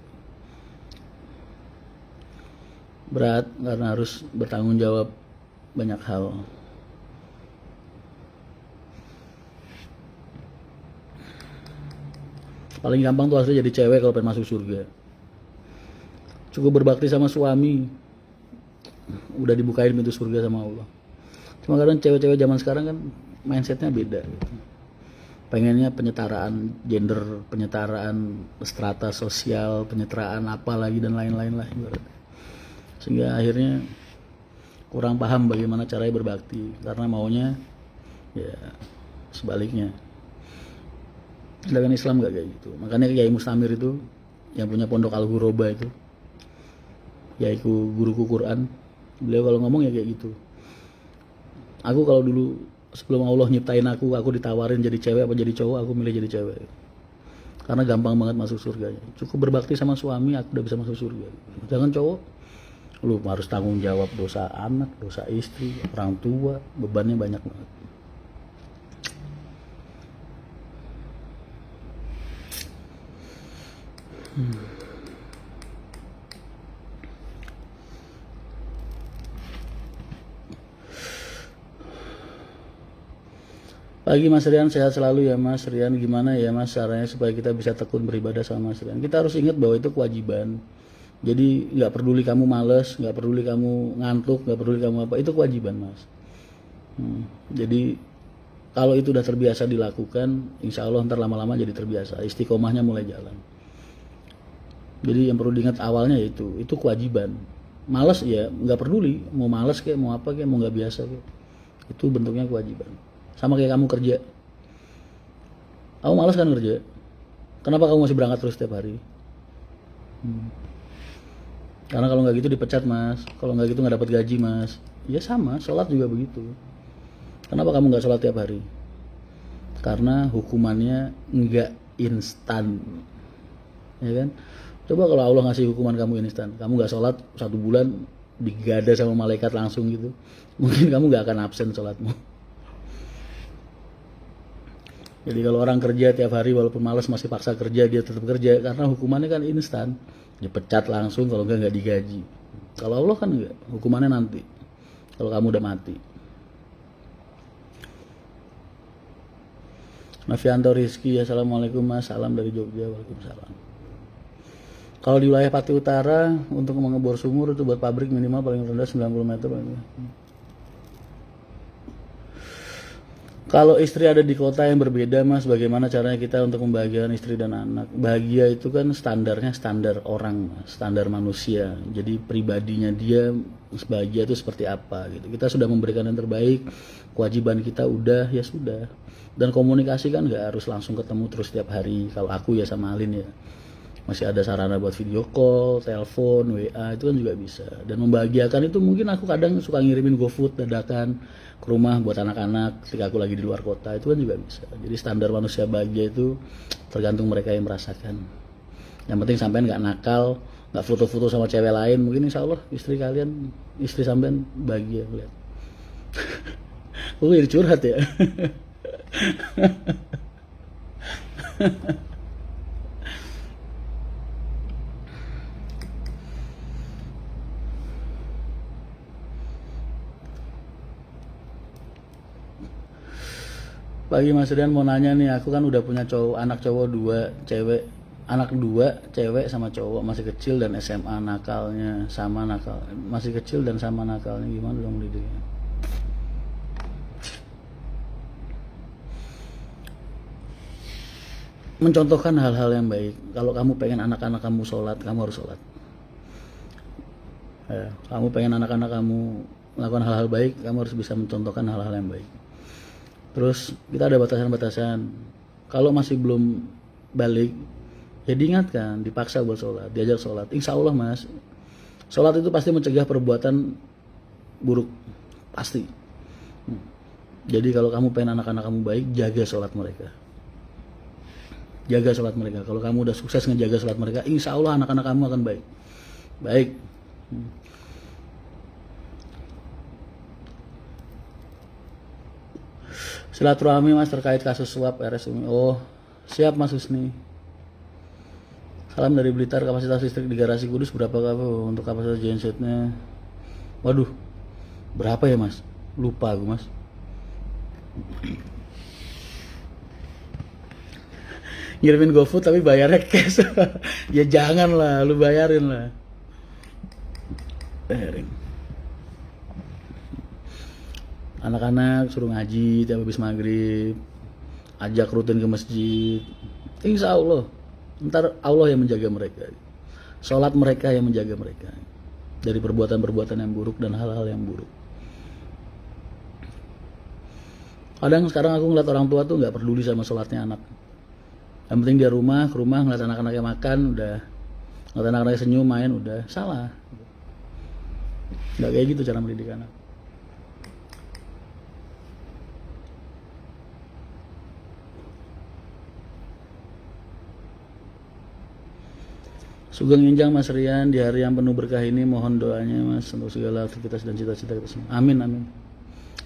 Berat karena harus bertanggung jawab banyak hal. Paling gampang tuh asli jadi cewek kalau pengen masuk surga. Cukup berbakti sama suami, udah dibukain pintu surga sama Allah. Cuma kadang cewek-cewek zaman sekarang kan mindsetnya beda gitu. Pengennya penyetaraan gender, penyetaraan strata sosial, penyetaraan apa lagi dan lain-lain lah. Sehingga akhirnya kurang paham bagaimana caranya berbakti, karena maunya ya sebaliknya. Sedangkan Islam gak kayak gitu. Makanya Kiai Mustamir itu yang punya pondok Al-Ghuraba itu, yaitu guruku Quran, beliau kalau ngomong ya kayak gitu. Aku kalau dulu sebelum Allah nyiptain aku ditawarin jadi cewek apa jadi cowok, aku milih jadi cewek. Karena gampang banget masuk surganya. Cukup berbakti sama suami, aku udah bisa masuk surga. Jangan cowok, lu harus tanggung jawab dosa anak, dosa istri, orang tua, bebannya banyak banget. Pagi Mas Rian, sehat selalu ya Mas Rian. Gimana ya Mas caranya supaya kita bisa tekun beribadah sama Mas Rian? Kita harus ingat bahwa itu kewajiban. Jadi nggak peduli kamu males, nggak peduli kamu ngantuk, nggak peduli kamu apa, itu kewajiban Mas. Jadi Kalau itu udah terbiasa dilakukan, insya Allah ntar lama-lama jadi terbiasa, istiqomahnya mulai jalan. Jadi yang perlu diingat awalnya itu kewajiban. Malas ya nggak peduli, mau malas kayak mau apa kayak mau nggak biasa kayak, itu bentuknya kewajiban. Sama kayak kamu kerja, kamu malas kan kerja, kenapa kamu masih berangkat terus setiap hari? Karena kalau nggak gitu dipecat mas, kalau nggak gitu nggak dapat gaji mas. Ya sama, sholat juga begitu. Kenapa kamu nggak sholat tiap hari? Karena hukumannya nggak instan, ya kan? Coba kalau Allah ngasih hukuman kamu instan, kamu nggak sholat 1 bulan digada sama malaikat langsung gitu, mungkin kamu nggak akan absen sholatmu. Jadi kalau orang kerja tiap hari walaupun malas masih paksa kerja, dia tetap kerja karena hukumannya kan instan, dipecat langsung, kalau nggak digaji. Kalau Allah kan enggak, hukumannya nanti kalau kamu udah mati. Novianto Rizky, assalamualaikum mas, salam dari Jogja. Waalaikumsalam. Kalau di wilayah Pati Utara untuk mengebor sumur itu buat pabrik minimal paling rendah 90 meter. Kalau istri ada di kota yang berbeda mas, bagaimana caranya kita untuk membahagiakan istri dan anak? Bahagia itu kan standarnya standar orang, standar manusia. Jadi pribadinya dia bahagia itu seperti apa gitu. Kita sudah memberikan yang terbaik, kewajiban kita udah ya sudah. Dan komunikasi kan nggak harus langsung ketemu terus setiap hari. Kalau aku ya sama Alin ya, masih ada sarana buat video call, telepon, WA itu kan juga bisa. Dan membahagiakan itu mungkin aku kadang suka ngirimin GoFood dadakan ke rumah buat anak-anak ketika aku lagi di luar kota, itu kan juga bisa. Jadi standar manusia bahagia itu tergantung mereka yang merasakan. Yang penting sampean nggak nakal, nggak foto-foto sama cewek lain, mungkin insya Allah istri sampean bahagia lihat. Jadi curhat ya. Pagi Mas Rian mau nanya nih, aku kan udah punya anak cowok 2, cewek sama cowok, masih kecil dan SMA nakalnya sama nakal, masih kecil dan sama nakalnya, gimana dong didiknya? Mencontohkan hal-hal yang baik. Kalau kamu pengen anak-anak kamu sholat, kamu harus sholat. Ya, kamu pengen anak-anak kamu melakukan hal-hal baik, kamu harus bisa mencontohkan hal-hal yang baik. Terus kita ada batasan-batasan. Kalau masih belum balik, ya diingatkan, dipaksa buat sholat, diajak sholat. Insya Allah mas, sholat itu pasti mencegah perbuatan buruk, pasti. Jadi kalau kamu pengen anak-anak kamu baik, jaga sholat mereka. Jaga sholat mereka. Kalau kamu udah sukses ngejaga sholat mereka, insya Allah anak-anak kamu akan baik. Baik. Silaturahmi mas terkait kasus suap RSUMI. Oh siap mas Husni. Salam dari Blitar. Kapasitas listrik di garasi Kudus berapa kamu untuk kapasitas gensetnya? Waduh, berapa ya mas? Lupa aku mas. Ngirimin GoFood tapi bayarnya cash. Ya jangan lah, lu bayarin lah. Bayarin. Anak-anak suruh ngaji tiap habis maghrib, ajak rutin ke masjid. Insya Allah, ntar Allah yang menjaga mereka. Sholat mereka yang menjaga mereka dari perbuatan-perbuatan yang buruk dan hal-hal yang buruk. Kadang sekarang aku ngeliat orang tua tuh nggak peduli sama sholatnya anak. Yang penting dia ke rumah ngeliat anak-anaknya makan, udah ngeliat anak-anaknya senyum, main, udah salah. Nggak kayak gitu cara mendidik anak. Sugeng Injang Mas Rian, di hari yang penuh berkah ini mohon doanya Mas untuk segala aktivitas dan cita-cita kita semua. Amin amin.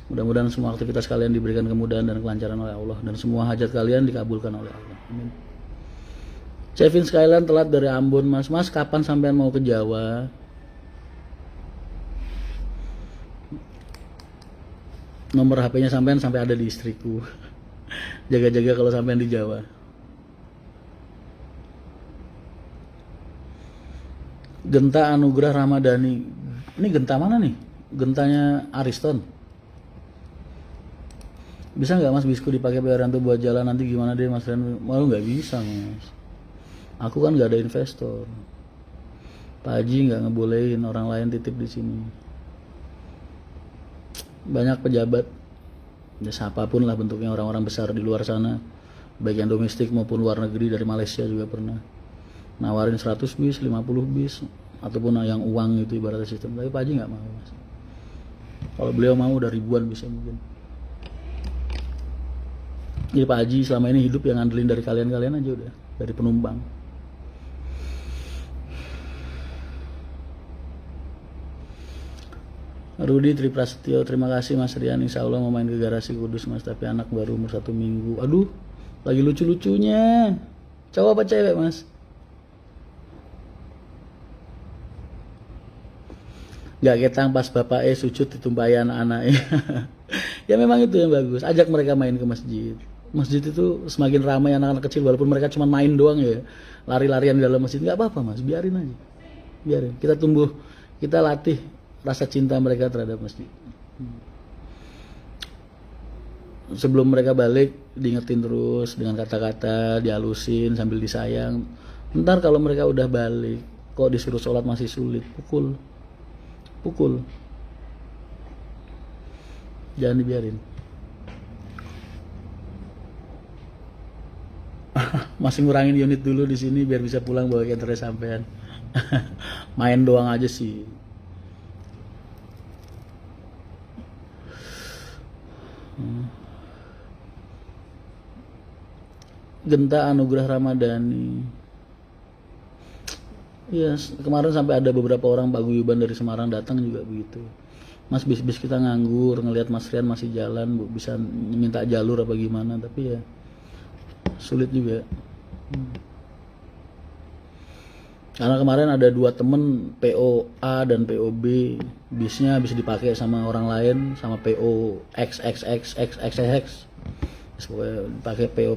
Mudah-mudahan semua aktivitas kalian diberikan kemudahan dan kelancaran oleh Allah dan semua hajat kalian dikabulkan oleh Allah. Amin. Chevin Skyland telat dari Ambon Mas. Mas kapan sampean mau ke Jawa? Nomor HP-nya sampean sampai ada di istriku. Jaga-jaga kalau sampean di Jawa. Genta Anugrah Ramadhani. Ini genta mana nih? Gentanya Ariston. Bisa nggak Mas Bisku dipakai Pak Haryanto buat jalan nanti gimana deh Mas Rian? Malu nggak bisa Mas. Aku kan nggak ada investor. Pak Haji nggak ngebolehin orang lain titip di sini. Banyak pejabat, ya siapapun lah bentuknya orang-orang besar di luar sana, baik yang domestik maupun luar negeri dari Malaysia juga pernah nawarin 100 bis, 50 bis, ataupun yang uang itu ibaratnya sistem. Tapi Pak Haji nggak mau Mas. Kalau beliau mau udah ribuan bisa mungkin. Jadi Pak Haji selama ini hidup yang ngandelin dari kalian-kalian aja udah, dari penumpang. Rudi Triprasetyo, terima kasih Mas Rian. Insya Allah mau main ke garasi Kudus Mas, tapi anak baru umur 1 minggu. Aduh, lagi lucu-lucunya. Cowok apa cewek Mas? Gak ketang pas bapak sujud ditumpahi anak-anaknya. Ya memang itu yang bagus. Ajak mereka main ke masjid. Masjid itu semakin ramai anak-anak kecil, walaupun mereka cuma main doang ya, lari-larian di dalam masjid, nggak apa-apa Mas, biarin aja, biarin. Kita tumbuh, kita latih rasa cinta mereka terhadap masjid. Sebelum mereka balik, diingetin terus dengan kata-kata, dihalusin sambil disayang. Ntar kalau mereka udah balik, kok disuruh sholat masih sulit, pukul. Jangan dibiarin. Masih ngurangin unit dulu di sini biar bisa pulang bawa catering sampean. Main doang aja sih. Genta Anugrah Ramadhani. Ya, kemarin sampai ada beberapa orang paguyuban dari Semarang datang juga begitu. Mas, bis kita nganggur, ngelihat Mas Rian masih jalan, bisa minta jalur apa gimana, tapi ya sulit juga. Karena kemarin ada 2 temen PO A dan PO B, bisnya bisa dipakai sama orang lain, sama PO XXXXXX. Pokoknya pakai PO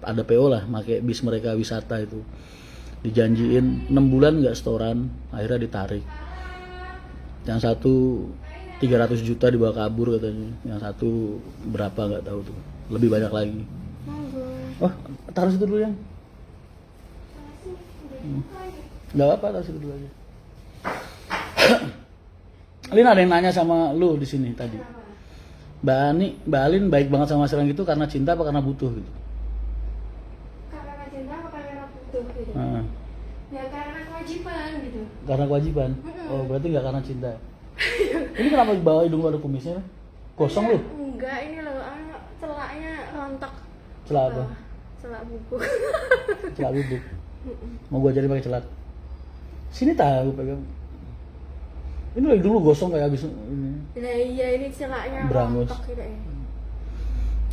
ada PO lah, pakai bis mereka wisata itu. Dijanjiin 6 bulan nggak setoran, akhirnya ditarik. Yang satu 300 juta dibawa kabur katanya, yang satu berapa nggak tahu tuh, lebih banyak lagi. Oh, taruh situ dulu yang. Nggak apa-apa, taruh situ dulu aja. Lin, ada yang nanya sama lu di sini tadi. Mbak Alin baik banget sama Mas Rian gitu karena cinta apa karena butuh gitu? Karena cinta apa karena butuh gitu? Ya karena kewajiban gitu. Karena kewajiban? Oh, berarti nggak karena cinta. Ini kenapa bawa hidung lu ada kumisnya? Gosong lu? Enggak, ini loh, celaknya rontok. Celak apa? Celak buku. Celak bubuk. Mau gua ajarin pakai celak. Sini tahu pegang. Ini lagi dulu gosong kayak habis ini. Nah iya, ini celaknya Berangus. rontok gitu ya.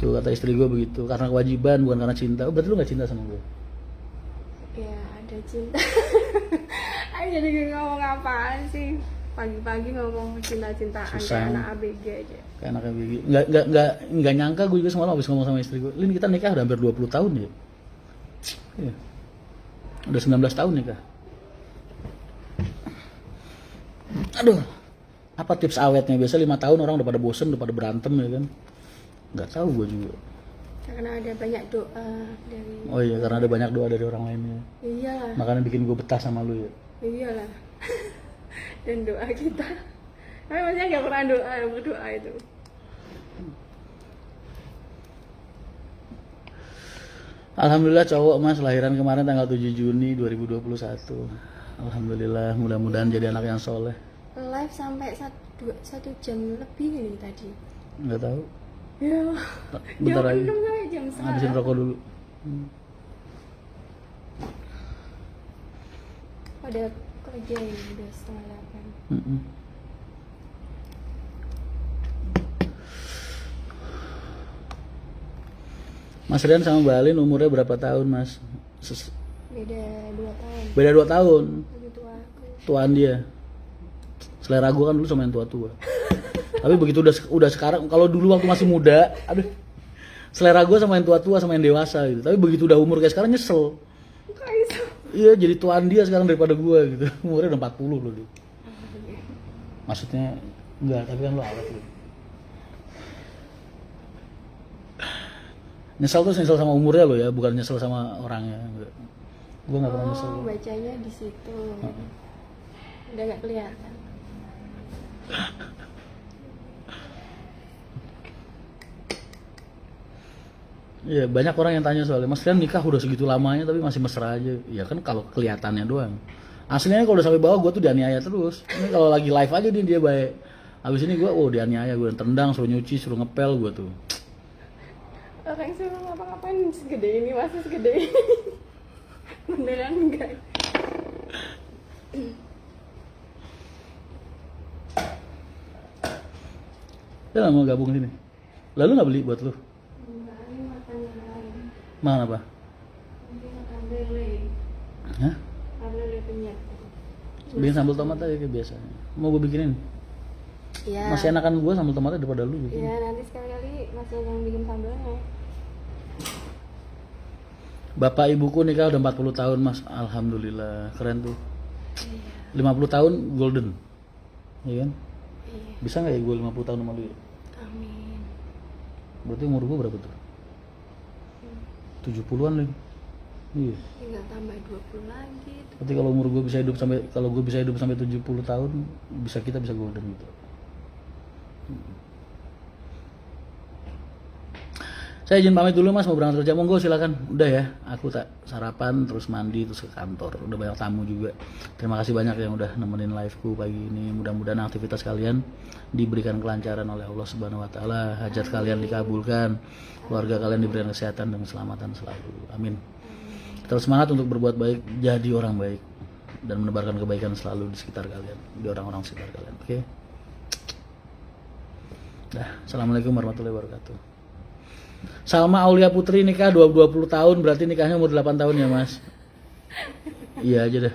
Tuh kata istri gua begitu, karena kewajiban bukan karena cinta. Oh, berarti lu nggak cinta sama gua? Ya ada cinta. Ayo jadi ngomong apaan sih? Pagi-pagi ngomong cinta-cintaan kayak anak ABG aja. Kayak anak ABG. Nggak nyangka gue juga semalam habis ngomong sama istri gue. Lin, kita nikah udah hampir 20 tahun ya. Iya. Udah 19 tahun nikah. Aduh. Apa tips awetnya? Biasa 5 tahun orang udah pada bosen, udah pada berantem ya kan. Nggak tahu gue juga. Karena ada banyak doa dari. Oh iya, karena ada banyak doa dari orang lainnya. Iyalah. Makanya bikin gue betah sama lu ya. Iyalah. Dan doa kita. Tapi maksudnya nggak pernah doa, berdoa itu. Alhamdulillah cowok Mas, lahiran kemarin tanggal 7 Juni 2021. Alhamdulillah, mudah-mudahan jadi anak yang soleh. Live sampai 1 jam lebih ini tadi. Nggak tahu. Ya. Bentar Jam lagi. 6 sampai jam 9. Habisin rokok dulu. Pada kerja ini udah 7:30. Mas Rian sama Mbak Alin umurnya berapa tahun Mas? Beda 2 tahun. Beda 2 tahun. Lebih tua aku. Tuaan dia. Selera gue kan dulu sama yang tua-tua. Tapi begitu udah sekarang, kalau dulu waktu masih muda, aduh, selera gue sama yang tua-tua sama yang dewasa gitu. Tapi begitu udah umur kayak sekarang nyesel. Kok bisa? Iya, jadi tuaan dia sekarang daripada gue gitu. Umurnya udah 40 loh dia. Maksudnya enggak, tapi kan lo awet gitu. Nyesel tuh nyesel sama umurnya lo ya, bukan nyesel sama orangnya. Enggak. Gue nggak pernah nyesel. Oh, bacanya di situ. Udah nggak kelihatan. Iya, banyak orang yang tanya soalnya, Mas kan nikah udah segitu lamanya tapi masih mesra aja. Ya kan kalau kelihatannya doang. Aslinya kalau udah sampai bawah gue tuh dianiaya terus. Ini kalau lagi live aja dia baik. Habis ini gue, dianiaya, gue tendang, suruh nyuci, suruh ngepel gue tuh. Orang suruh ngapa-ngapain segede ini, masih segede ini. Beneran enggak? Dia nggak mau gabung sini. Lalu nggak beli buat lu? Enggak, ini makan yang lain. Makan apa? Nanti makan lele. Hah? Lele penyet. Bikin sambal tomat aja kayak biasanya. Mau gue bikinin? Iya. Masih enakan gue sambal tomatnya daripada lu bikin. Iya, nanti sekali-kali masih yang bikin sambalnya. Bapak ibuku nikah udah 40 tahun mas. Alhamdulillah, keren tuh. Iya. 50 tahun golden. Iya kan? Iya. Bisa nggak ya gue 50 tahun sama lu? Amin. Berarti umur gue berapa tuh? 70-an lagi. Iya. Tinggal tambah 20 lagi. Berarti kalau umur gue bisa hidup sampai, kalau gue bisa hidup sampai 70 tahun, kita bisa golden gitu. Saya izin pamit dulu mas, mau berangkat kerja. Monggo silakan. Udah ya, aku tak sarapan terus mandi terus ke kantor. Udah banyak tamu juga. Terima kasih banyak yang udah nemenin liveku pagi ini. Mudah-mudahan aktivitas kalian diberikan kelancaran oleh Allah Subhanahu Wa Taala. Hajat kalian dikabulkan, keluarga kalian diberikan kesehatan dan keselamatan selalu. Amin. Terus semangat untuk berbuat baik, jadi orang baik dan menebarkan kebaikan selalu di sekitar kalian, di orang-orang sekitar kalian. Oke? Dah. Assalamualaikum warahmatullahi wabarakatuh. Salma Aulia Putri nikah 20 tahun, berarti nikahnya umur 8 tahun ya mas? Iya aja dah.